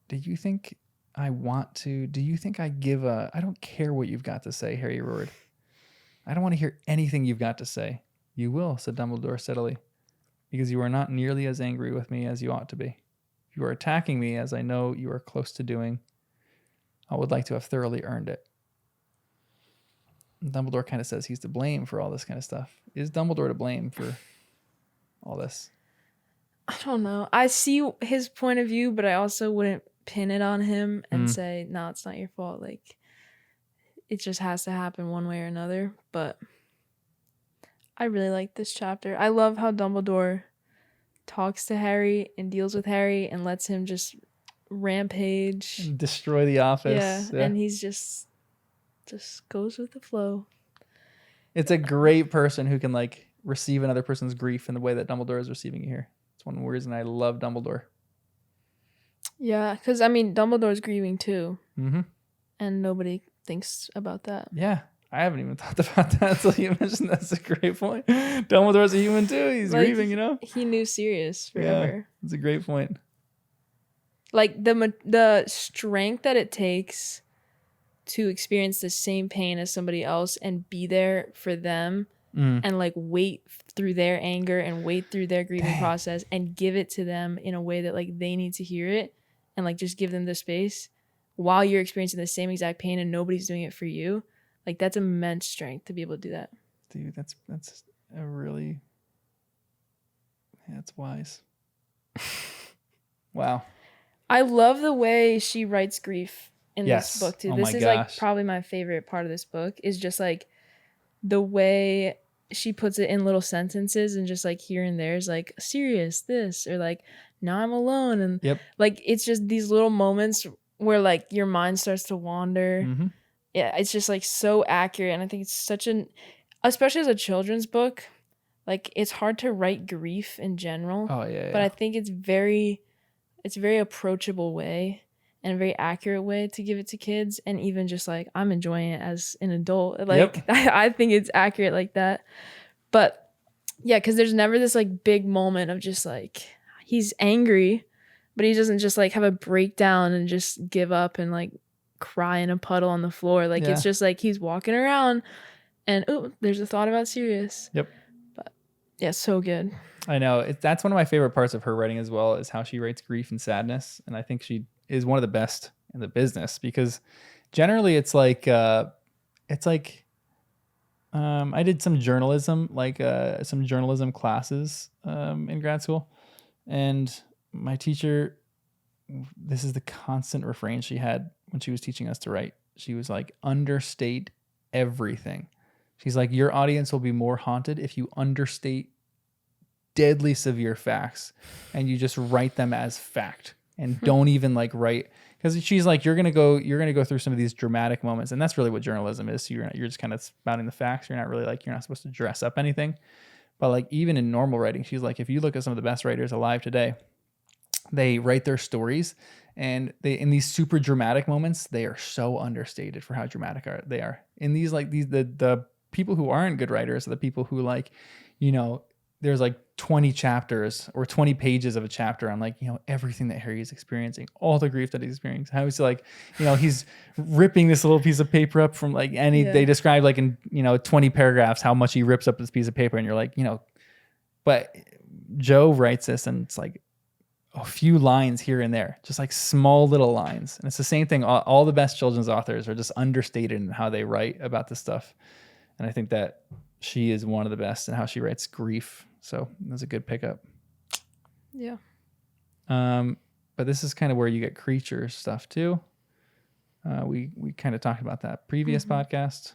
think I want to? Do you think I give a... I don't care what you've got to say," Harry roared. "I don't want to hear anything you've got to say." "You will," said Dumbledore steadily, "because you are not nearly as angry with me as you ought to be. If you are attacking me, as I know you are close to doing, I would like to have thoroughly earned it." And Dumbledore kind of says he's to blame for all this kind of stuff. Is Dumbledore to blame for all this? I don't know. I see his point of view, but I also wouldn't pin it on him and say, no, it's not your fault. Like, it just has to happen one way or another. But I really like this chapter. I love how Dumbledore talks to Harry and deals with Harry and lets him just rampage and destroy the office. Yeah. And he's just goes with the flow. It's a great person who can like receive another person's grief in the way that Dumbledore is receiving it here. It's one reason I love Dumbledore. Yeah, because I mean, Dumbledore's grieving too, Mm-hmm. and nobody thinks about that. Yeah, I haven't even thought about that until you mentioned. That's a great point. Dumbledore's a human too. He's Like, grieving, you know. He knew Sirius Yeah, forever. it's a great point. Like the strength that it takes to experience the same pain as somebody else and be there for them and like wait through their anger and wait through their grieving process and give it to them in a way that like they need to hear it and like just give them the space while you're experiencing the same exact pain and nobody's doing it for you. Like that's immense strength to be able to do that. Dude, that's a really, that's wise. Wow. I love the way she writes grief in this book too. Oh this my is gosh. like probably my favorite part of this book is just like the way she puts it in little sentences and just like here and there is like Sirius this or like now I'm alone and like it's just these little moments where like your mind starts to wander. Mm-hmm. Yeah, it's just like so accurate and I think it's such an, especially as a children's book, like it's hard to write grief in general. Oh yeah. But I think it's a very approachable way and a very accurate way to give it to kids, and even just like I'm enjoying it as an adult. Like I think it's accurate like that. But yeah, because there's never this like big moment of just like he's angry, but he doesn't just like have a breakdown and just give up and like cry in a puddle on the floor. Like it's just like he's walking around and oh, there's a thought about Sirius. Yep. But yeah, so good. I know. That's one of my favorite parts of her writing as well, is how she writes grief and sadness. And I think she is one of the best in the business because generally it's like I did some journalism, some journalism classes in grad school. And my teacher, this is the constant refrain she had when she was teaching us to write. She was like, understate everything. She's like, your audience will be more haunted if you understate deadly severe facts and you just write them as fact and don't even like write, because she's like, you're gonna go through some of these dramatic moments, and that's really what journalism is. So you're just kind of spouting the facts. You're not really like, you're not supposed to dress up anything. But like even in normal writing, she's like, if you look at some of the best writers alive today, they write their stories and they, in these super dramatic moments, they are so understated for how dramatic they are. In these like the people who aren't good writers are the people who like, you know, there's like 20 chapters or 20 pages of a chapter on like, you know, everything that Harry is experiencing, all the grief that he's experiencing. How he's like, you know, he's ripping this little piece of paper up from like they describe like in, you know, 20 paragraphs how much he rips up this piece of paper, and you're like, you know, but Joe writes this and it's like a few lines here and there, just like small little lines. And it's the same thing. All the best children's authors are just understated in how they write about this stuff. And I think that she is one of the best in how she writes grief. So that's a good pickup. Yeah. But this is kind of where you get creature stuff too. We kind of talked about that previous podcast.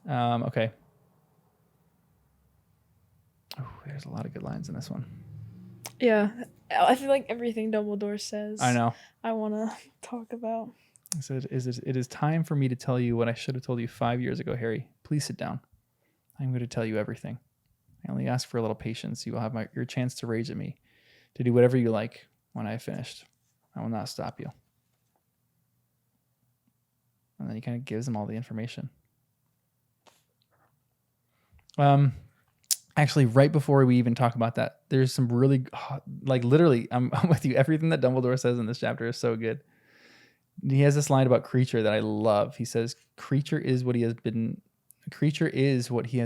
Okay. Oh, there's a lot of good lines in this one. Yeah. I feel like everything Dumbledore says, I know, I want to talk about. So it is time for me to tell you what I should have told you 5 years ago, Harry. Please sit down. I'm going to tell you everything. I only ask for a little patience. You will have your chance to rage at me, to do whatever you like when I have finished. I will not stop you. And then he kind of gives him all the information. Actually, right before we even talk about that, there's some really, like literally, I'm with you. Everything that Dumbledore says in this chapter is so good. He has this line about creature that I love. He says, creature is what he has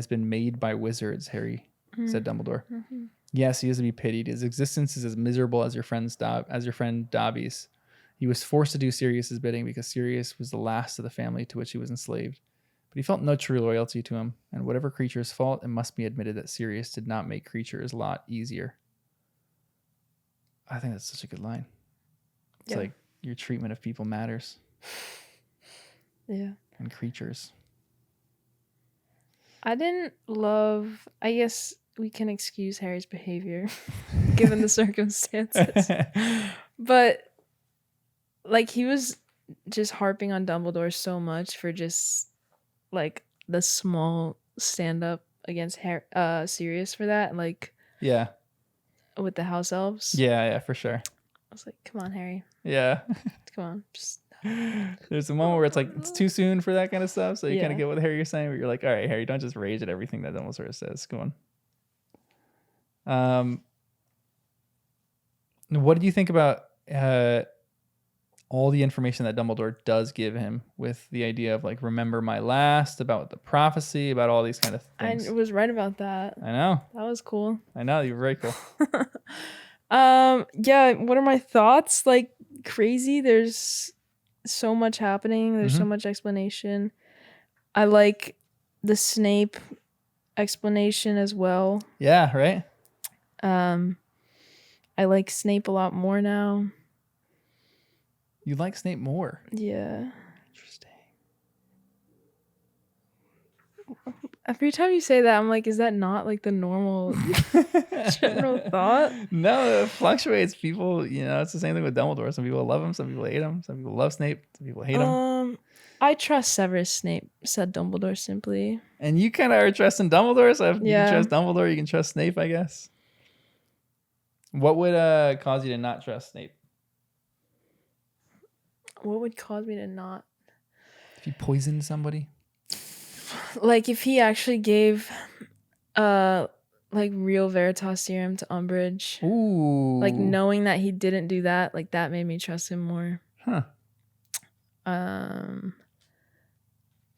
been made by wizards, Harry, said Dumbledore. Mm-hmm. Yes, he is to be pitied. His existence is as miserable as your friend Dobby's. He was forced to do Sirius's bidding because Sirius was the last of the family to which he was enslaved. But he felt no true loyalty to him, and whatever Creature's fault, it must be admitted that Sirius did not make Creature's lot easier. I think that's such a good line. It's like, your treatment of people matters. Yeah. And creatures. I guess we can excuse Harry's behavior given the circumstances. But like he was just harping on Dumbledore so much for just like the small stand up against Sirius for that, like Yeah. with the house elves. Yeah, for sure. I was like, come on, Harry. Yeah. Come on. Just There's a moment where it's like it's too soon for that kind of stuff. So you kind Yeah. of get what Harry you're saying, but you're like, all right, Harry, don't just rage at everything that Dumbledore says. Come on. What did you think about all the information that Dumbledore does give him with the idea of like remember my last, about the prophecy, about all these kind of things? I was right about that. I know. That was cool. I know, you're very cool. Yeah, what are my thoughts? Like crazy. There's so much happening. There's so much explanation. I like the Snape explanation as well. Yeah, right? I like Snape a lot more now. You like Snape more. Yeah. Interesting. Every time you say that, I'm like, is that not like the normal general thought? No, it fluctuates. People, it's the same thing with Dumbledore. Some people love him, some people hate him, some people love Snape, some people hate him. I trust Severus Snape, said Dumbledore simply. And you kind of are trusting Dumbledore, so if you can trust Dumbledore, you can trust Snape, I guess. What would cause you to not trust Snape? What would cause me to not? If you poisoned somebody? Like if he actually gave like real Veritas serum to Umbridge. Ooh. Like knowing that he didn't do that, like that made me trust him more. Huh.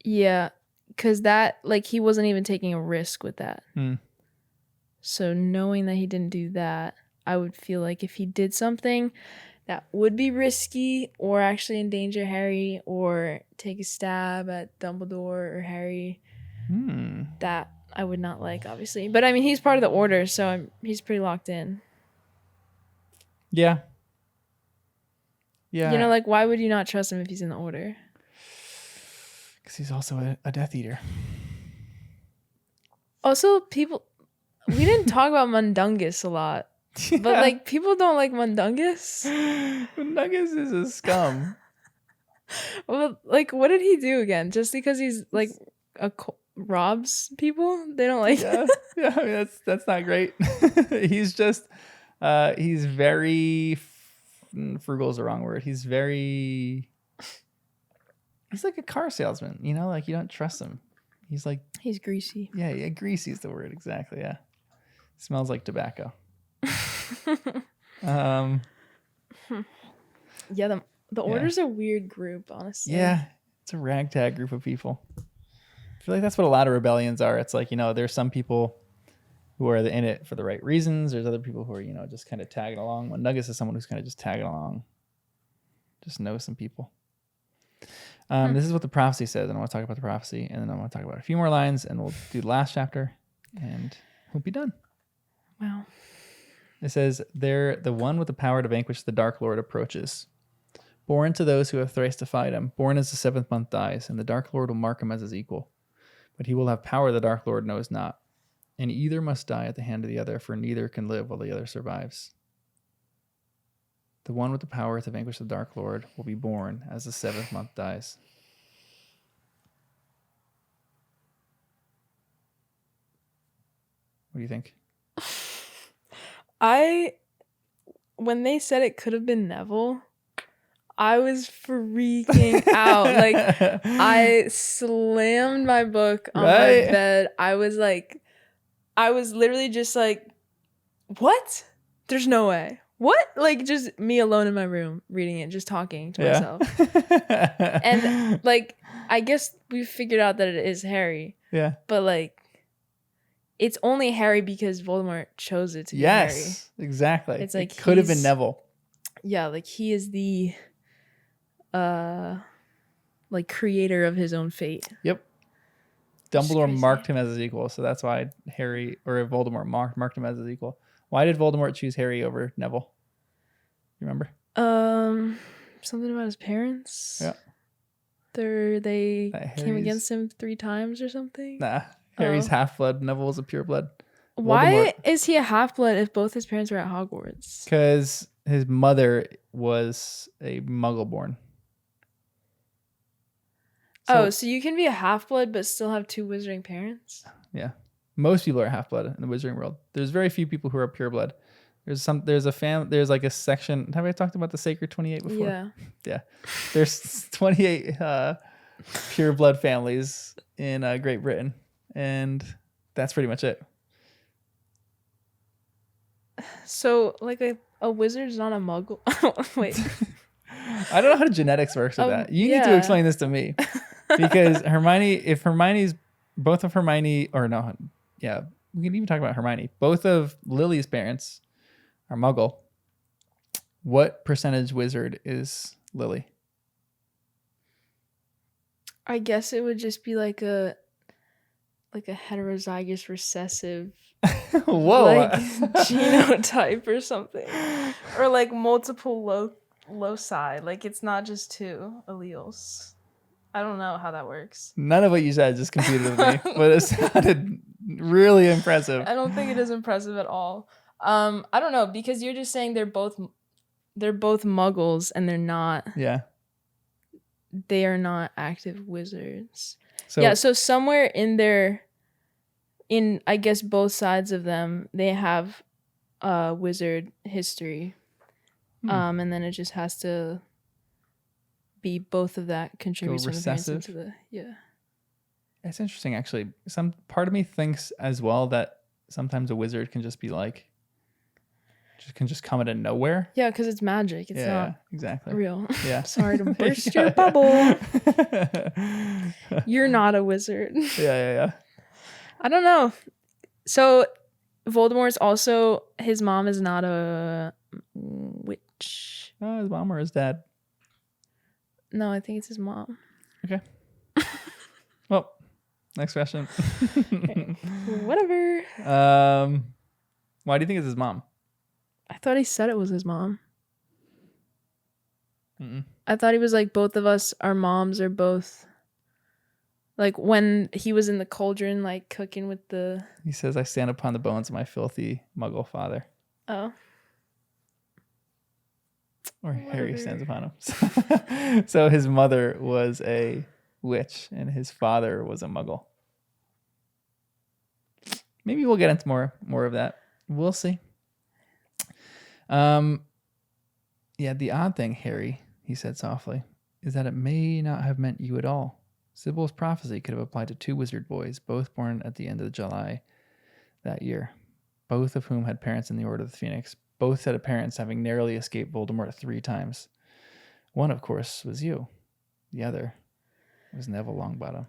Yeah, because that, like, he wasn't even taking a risk with that. So knowing that he didn't do that, I would feel like if he did something that would be risky or actually endanger Harry or take a stab at Dumbledore or Harry, that I would not like, obviously. But I mean, he's part of the Order, so he's pretty locked in. Yeah. Yeah. Like, why would you not trust him if he's in the Order? Because he's also a Death Eater. Also, we didn't talk about Mundungus a lot. Yeah. But, like, people don't like Mundungus. Mundungus is a scum. Well, like, what did he do again? Just because he's, like, robs people? They don't like Yeah, I mean, that's not great. He's just, he's very, frugal is the wrong word. He's like a car salesman, like you don't trust him. He's greasy. Yeah, greasy is the word, exactly, yeah. Smells like tobacco. Yeah, the Order's a weird group, honestly. Yeah, it's a ragtag group of people. I feel like that's what a lot of rebellions are. It's like, there's some people who are in it for the right reasons. There's other people who are, just kind of tagging along. Mundungus is someone who's kind of just tagging along. Just knows some people. This is what the prophecy says, and I want to talk about the prophecy, and then I want to talk about a few more lines, and we'll do the last chapter, and we'll be done. Wow. It says, "There, the one with the power to vanquish the Dark Lord approaches. Born to those who have thrice defied him, born as the 7th month dies, and the Dark Lord will mark him as his equal. But he will have power the Dark Lord knows not, and either must die at the hand of the other, for neither can live while the other survives. The one with the power to vanquish the Dark Lord will be born as the 7th month dies." What do you think? When they said it could have been Neville, I was freaking out. Like, I slammed my book on my bed. I was literally just like, what? There's no way. What? Like, just me alone in my room reading it, just talking to myself. And, like, I guess we figured out that it is Harry. Yeah. But, like, it's only Harry because Voldemort chose it to be Harry. Yes, exactly. It's like it could have been Neville. Yeah, like he is the like creator of his own fate. Yep. Dumbledore marked him as his equal, so that's why Harry or Voldemort marked him as his equal. Why did Voldemort choose Harry over Neville? You remember? Something about his parents. Yeah. They came against him 3 times or something. Nah. Harry's half-blood. Neville's a pure-blood. Why is he a half-blood if both his parents were at Hogwarts? Because his mother was a Muggle-born. Oh, so you can be a half-blood but still have two wizarding parents? Yeah. Most people are half-blood in the wizarding world. There's very few people who are pure blood. There's like a section. Have I talked about the Sacred 28 before? Yeah. Yeah. There's 28 pure blood families in Great Britain, and that's pretty much it. So, like, a wizard's not a muggle? Wait. I don't know how genetics works with that. You need to explain this to me. Because both of Hermione, or no, yeah, we can even talk about Hermione. Both of Lily's parents are Muggle. What percentage wizard is Lily? I guess it would just be like a heterozygous recessive Whoa, like genotype or something, or like multiple loci. Like it's not just two alleles. I don't know how that works. None of what you said just computed with me, but it sounded really impressive. I don't think it is impressive at all. I don't know, because you're just saying they're both muggles and they're not. Yeah. They are not active wizards. So somewhere in I guess both sides of them, they have wizard history. And then it just has to be both of that contributes from the parents into the It's interesting, actually. Some part of me thinks as well that sometimes a wizard can just be like, can just come out of nowhere. Yeah, because it's magic. It's not exactly real. Yeah. Sorry to burst your bubble. You're not a wizard. Yeah. I don't know. So Voldemort's also, his mom is not a witch. Oh, his mom or his dad? No, I think it's his mom. Okay. Well, next question. Whatever. Why do you think it's his mom? I thought he said it was his mom. Mm-mm. I thought he was like, both of us, our moms are both. Like when he was in the cauldron, like cooking with the. He says, "I stand upon the bones of my filthy Muggle father." Oh. Or Harry stands upon him. So his mother was a witch and his father was a Muggle. Maybe we'll get into more of that. We'll see. Yeah, the odd thing, Harry, he said softly, is that it may not have meant you at all. Sybil's prophecy could have applied to two wizard boys, both born at the end of July that year, both of whom had parents in the Order of the Phoenix. Both set of parents having narrowly escaped Voldemort 3 times. One, of course, was you. The other was Neville Longbottom.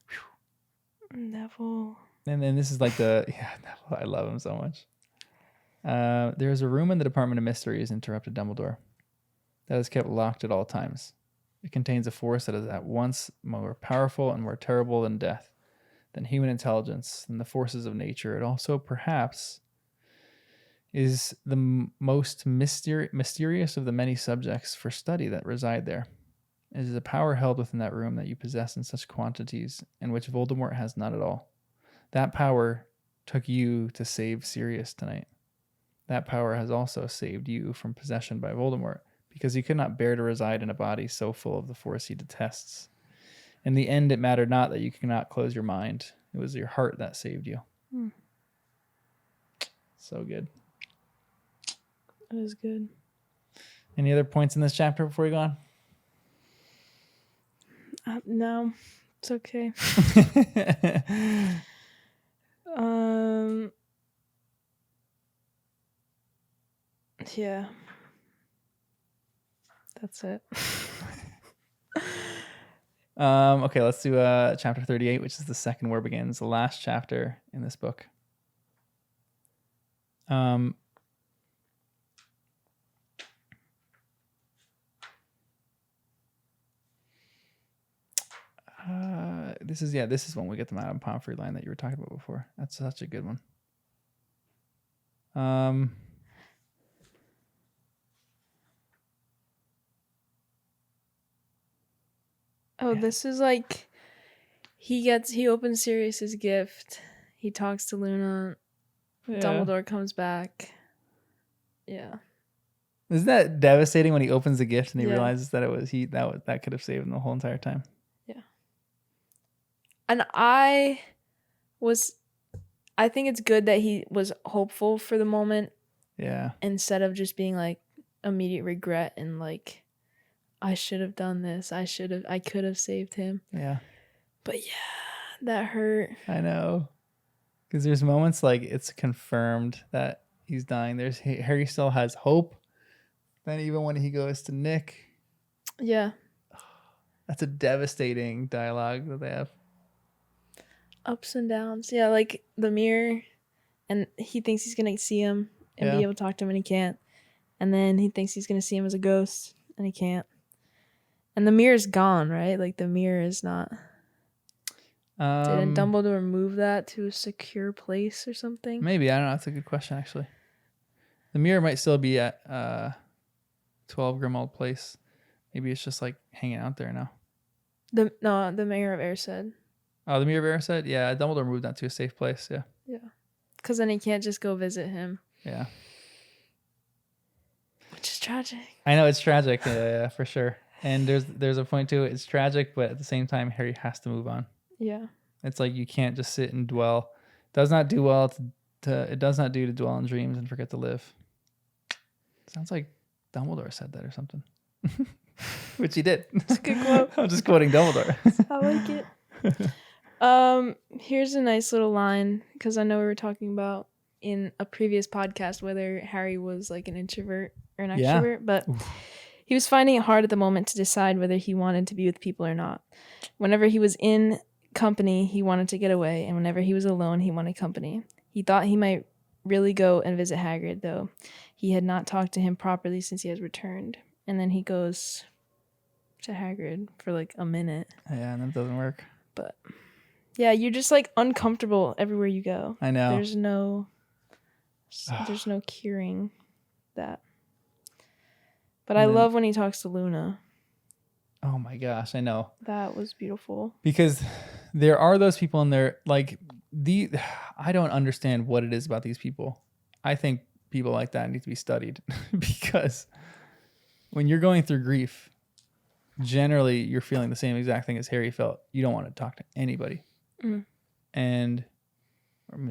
Whew. Neville. And then this is like Neville, I love him so much. There is a room in the Department of Mysteries, interrupted Dumbledore, that is kept locked at all times. It contains a force that is at once more powerful and more terrible than death, than human intelligence, than the forces of nature. It also, perhaps, is the most mysterious of the many subjects for study that reside there. It is a power held within that room that you possess in such quantities, and which Voldemort has not at all. That power took you to save Sirius tonight. That power has also saved you from possession by Voldemort, because he could not bear to reside in a body so full of the force he detests. In the end, it mattered not that you could not close your mind. It was your heart that saved you. So good. That is good. Any other points in this chapter before we go on? No, it's okay. Yeah. That's it. Okay, let's do chapter 38, which is the second war begins, the last chapter in this book. This is when we get the Madame Pomfrey line that you were talking about before. That's such a good one. This is like he opens Sirius's gift. He talks to Luna. Yeah. Dumbledore comes back. Yeah. Isn't that devastating when he opens the gift and he Yeah. realizes that it was that could have saved him the whole entire time? And I think it's good that he was hopeful for the moment Yeah. instead of just being like immediate regret and like, I should have done this. I could have saved him. Yeah. But yeah, that hurt. I know. Because there's moments like it's confirmed that he's dying. Harry still has hope. Then even when he goes to Nick, Yeah. that's a devastating dialogue that they have. Ups and downs. Yeah, like the mirror, and he thinks he's gonna see him and be able to talk to him, and he can't. And then he thinks he's gonna see him as a ghost, and he can't. And the mirror's gone, right? Like the mirror is not. Didn't Dumbledore move that to a secure place or something? Maybe. I don't know. That's a good question, actually. The mirror might still be at 12 Grimmauld Place. Maybe it's just like hanging out there now. The Mayor of Erised. Oh, the Mirror of Erised? Yeah, Dumbledore moved that to a safe place. Yeah. Yeah. Because then he can't just go visit him. Yeah. Which is tragic. I know, it's tragic. Yeah, for sure. And there's a point to it. It's tragic, but at the same time, Harry has to move on. Yeah. It's like you can't just sit and dwell. It does not do well it does not do to dwell in dreams and forget to live. Sounds like Dumbledore said that or something. Which he did. It's a good quote. I'm just quoting Dumbledore. I like it. Here's a nice little line, because I know we were talking about in a previous podcast whether Harry was like an introvert or an extrovert, but he was finding it hard at the moment to decide whether he wanted to be with people or not. Whenever he was in company, he wanted to get away, and whenever he was alone, he wanted company. He thought he might really go and visit Hagrid, though he had not talked to him properly since he has returned. And then he goes to Hagrid for like a minute. Yeah, and that doesn't work. But yeah, you're just like uncomfortable everywhere you go. I know. There's no curing that. But I love when he talks to Luna. Oh my gosh, I know. That was beautiful. Because there are those people in there, like I don't understand what it is about these people. I think people like that need to be studied because when you're going through grief, generally you're feeling the same exact thing as Harry felt. You don't want to talk to anybody. Mm. And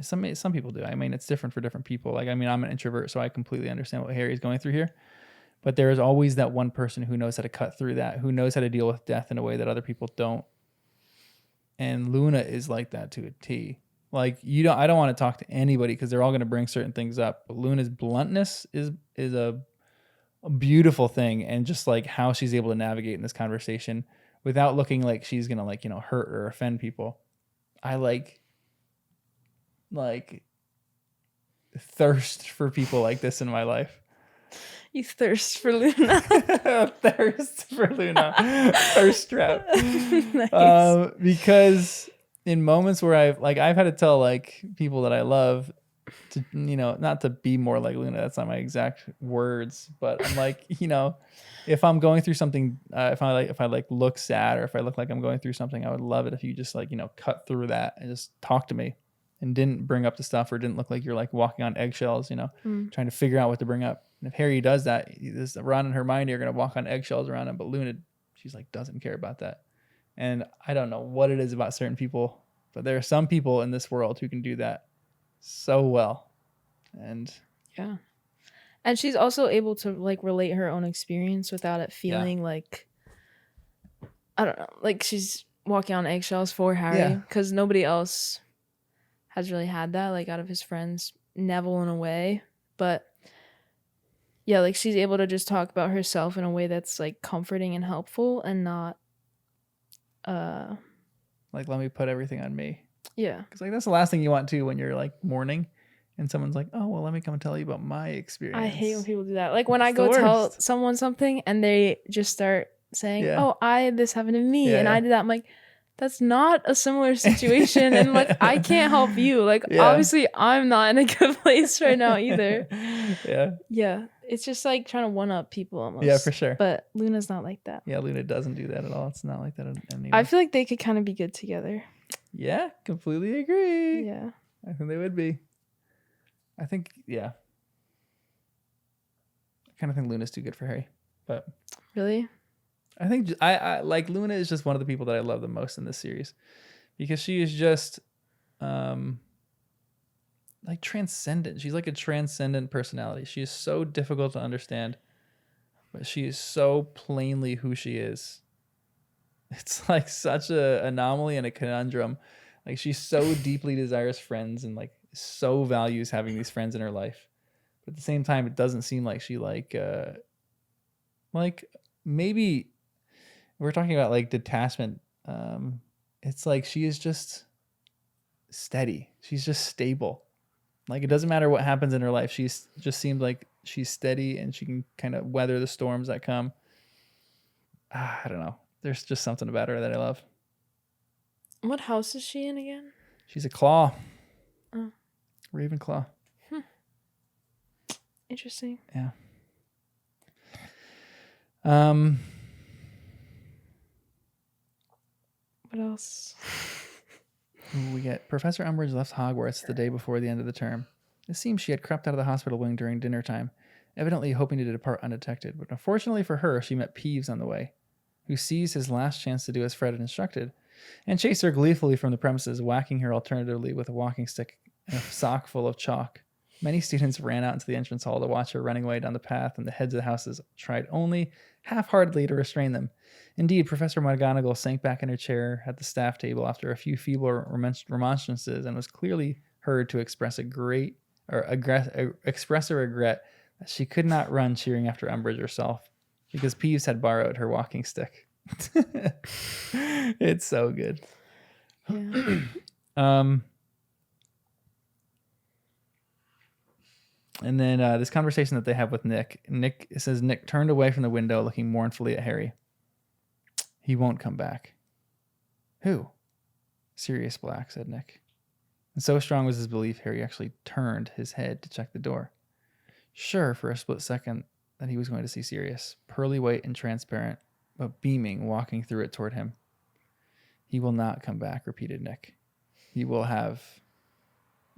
some people do. I mean, it's different for different people. Like, I mean, I'm an introvert, so I completely understand what Harry's going through here. But there is always that one person who knows how to cut through that, who knows how to deal with death in a way that other people don't. And Luna is like that to a T. Like, I don't want to talk to anybody because they're all going to bring certain things up. But Luna's bluntness is a beautiful thing, and just like how she's able to navigate in this conversation without looking like she's going to like, hurt or offend people. I like thirst for people like this in my life. You thirst for Luna. Thirst for Luna. Thirst trap. Nice. Because in moments where I've had to tell like people that I love to, not to be more like Luna. That's not my exact words, but I'm like, if I'm going through something, if I look sad, or if I look like I'm going through something, I would love it if you just cut through that and just talk to me and didn't bring up the stuff, or didn't look like you're like walking on eggshells, trying to figure out what to bring up. And if Harry does that, Ron and Hermione are going to walk on eggshells around him, but Luna, she's like, doesn't care about that. And I don't know what it is about certain people, but there are some people in this world who can do that so well. And yeah. And she's also able to like relate her own experience without it feeling like, I don't know, like she's walking on eggshells for Harry, because nobody else has really had that, like out of his friends, Neville in a way. But yeah, like she's able to just talk about herself in a way that's like comforting and helpful, and not like, let me put everything on me. Yeah. Because like that's the last thing you want to when you're like mourning and someone's like, oh, well, let me come and tell you about my experience. I hate when people do that. Like when I go tell someone something and they just start saying, oh, this happened to me and I did that. I'm like, that's not a similar situation. And like, I can't help you. Like, obviously I'm not in a good place right now either. Yeah. It's just like trying to one up people almost. Yeah, for sure. But Luna's not like that. Yeah, Luna doesn't do that at all. It's not like that anymore. I feel like they could kind of be good together. Yeah, completely agree. Yeah. I think they would be. I think, yeah. kind of think Luna's too good for Harry. But Really? I think I like Luna is just one of the people that I love the most in this series because she is just like transcendent. She's like a transcendent personality. She is so difficult to understand, but she is so plainly who she is. It's like such a anomaly and a conundrum. Like she so deeply desires friends and like so values having these friends in her life. But at the same time, it doesn't seem like she like maybe we're talking about like detachment. It's like she is just steady. She's just stable. Like it doesn't matter what happens in her life. She's just seems like she's steady and she can kind of weather the storms that come. I don't know. There's just something about her that I love. What house is she in again? She's a claw. Oh. Ravenclaw. Interesting. Yeah. What else? We get Professor Umbridge left Hogwarts the day before the end of the term. It seems she had crept out of the hospital wing during dinner time, evidently hoping to depart undetected. But unfortunately for her, she met Peeves on the way, who seized his last chance to do as Fred had instructed, and chased her gleefully from the premises, whacking her alternatively with a walking stick and a sock full of chalk. Many students ran out into the entrance hall to watch her running away down the path, and the heads of the houses tried only half-heartedly to restrain them. Indeed, Professor McGonagall sank back in her chair at the staff table after a few feeble remonstrances and was clearly heard to express a regret that she could not run cheering after Umbridge herself because Peeves had borrowed her walking stick. It's so good. Yeah. And then this conversation that they have with Nick. It says Nick turned away from the window looking mournfully at Harry. He won't come back. Who? Sirius Black, said Nick. And so strong was his belief, Harry actually turned his head to check the door. Sure for a split second that he was going to see Sirius, pearly white and transparent, but beaming, walking through it toward him. He will not come back, repeated Nick. He will have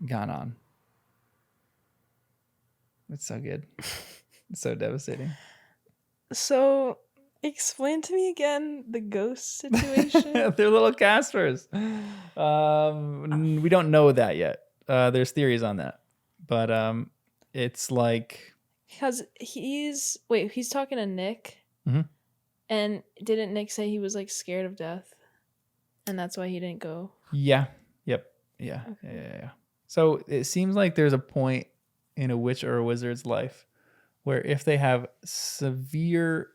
gone on. It's so good. It's so devastating. So, explain to me again the ghost situation. They're little Caspers. We don't know that yet. There's theories on that. But it's like... Because he's talking to Nick. Mm-hmm. And didn't Nick say he was like scared of death? And that's why he didn't go? Yeah. Yep. Yeah. Okay. Yeah. So it seems like there's a point in a witch or a wizard's life where if they have severe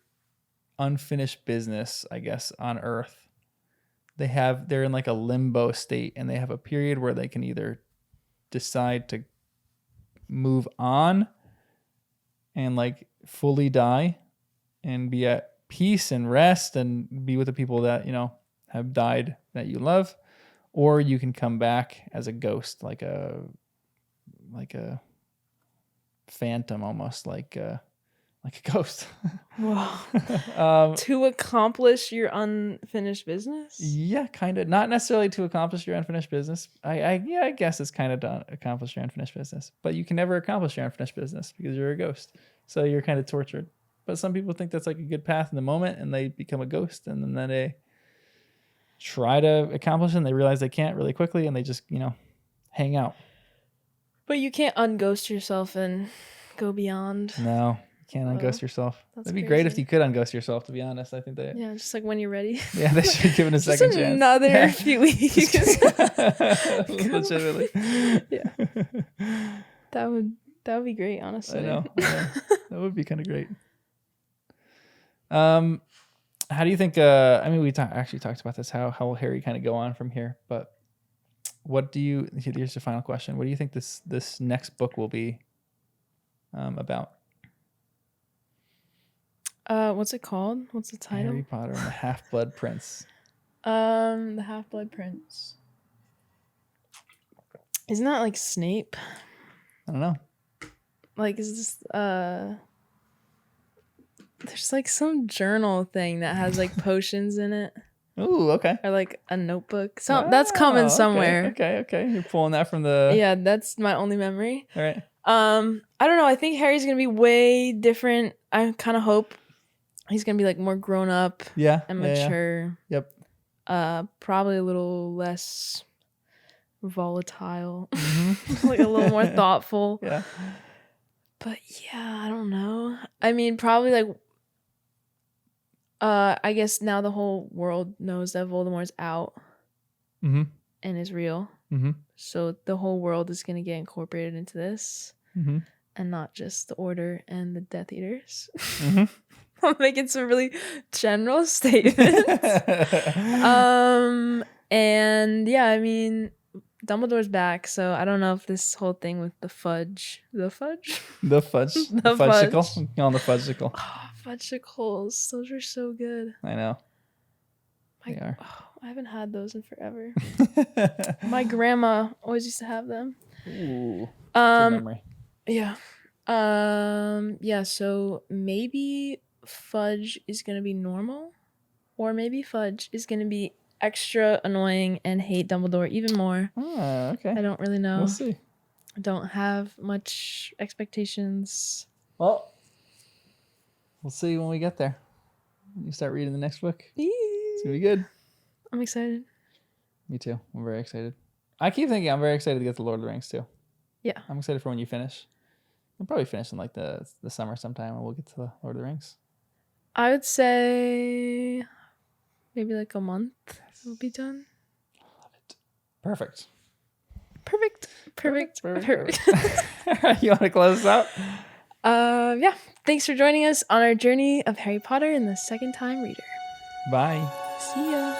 unfinished business, I guess, on Earth, they're in like a limbo state and they have a period where they can either decide to move on and like fully die and be at peace and rest and be with the people that, you know, have died that you love, or you can come back as a ghost, like a phantom, almost like a ghost. Wow. To accomplish your unfinished business? Yeah, kind of. Not necessarily to accomplish your unfinished business. I guess it's kind of to accomplish your unfinished business, but you can never accomplish your unfinished business because you're a ghost. So you're kind of tortured. But some people think that's like a good path in the moment and they become a ghost and then they try to accomplish it and they realize they can't really quickly and they just, you know, hang out. But you can't unghost yourself and go beyond. No, you can't unghost yourself. That'd be great if you could unghost yourself, to be honest. I think that... Yeah, just like when you're ready. Yeah, they should give it a second chance. Another few weeks. Legitimately. Yeah. That would be great, honestly. I know. Yeah. That would be kind of great. How do you think, I mean, we actually talked about this, how will Harry kind of go on from here, but here's the final question. What do you think this next book will be about? What's it called? What's the title? Harry Potter and the Half-Blood Prince. The Half-Blood Prince. Isn't that like Snape? I don't know. Like, is this, there's like some journal thing that has like potions in it. Ooh, okay. Or like a notebook. That's coming somewhere. Okay. You're pulling that from the... Yeah, that's my only memory. All right. I don't know. I think Harry's gonna be way different I kind of hope he's gonna be like more grown up Yeah. and yeah. mature. Yep. Probably a little less volatile, Mhm. like a little more thoughtful. Yeah. But yeah, I don't know. I mean, probably like I guess now the whole world knows that Voldemort's out Mm-hmm. and is real. Mm-hmm. So the whole world is gonna get incorporated into this, Mm-hmm. and not just the Order and the Death Eaters. Mm-hmm. I'm making some really general statements. And yeah, I mean, Dumbledore's back, so I don't know if this whole thing with the fudge. The fudge. The Fudgesicle. fudge. On the fudgesicle. Oh, fudgesicles. Those are so good. I know. They are. Oh, I haven't had those in forever. My grandma always used to have them. Ooh. Good memory. Yeah. Yeah, so maybe Fudge is gonna be normal, or maybe Fudge is gonna be extra annoying and hate Dumbledore even more. Oh, okay. I don't really know. We'll see. I don't have much expectations. Well, we'll see when we get there. You start reading the next book. It's gonna be good. I'm excited. Me too. I'm very excited. I keep thinking I'm very excited to get the Lord of the Rings too. Yeah. I'm excited for when you finish. We'll probably finish in like the summer sometime, and we'll get to the Lord of the Rings. I would say maybe like a month will be done. Love it. Perfect. Perfect. You want to close this out? Yeah. Thanks for joining us on our journey of Harry Potter and the Second Time Reader. Bye. See ya.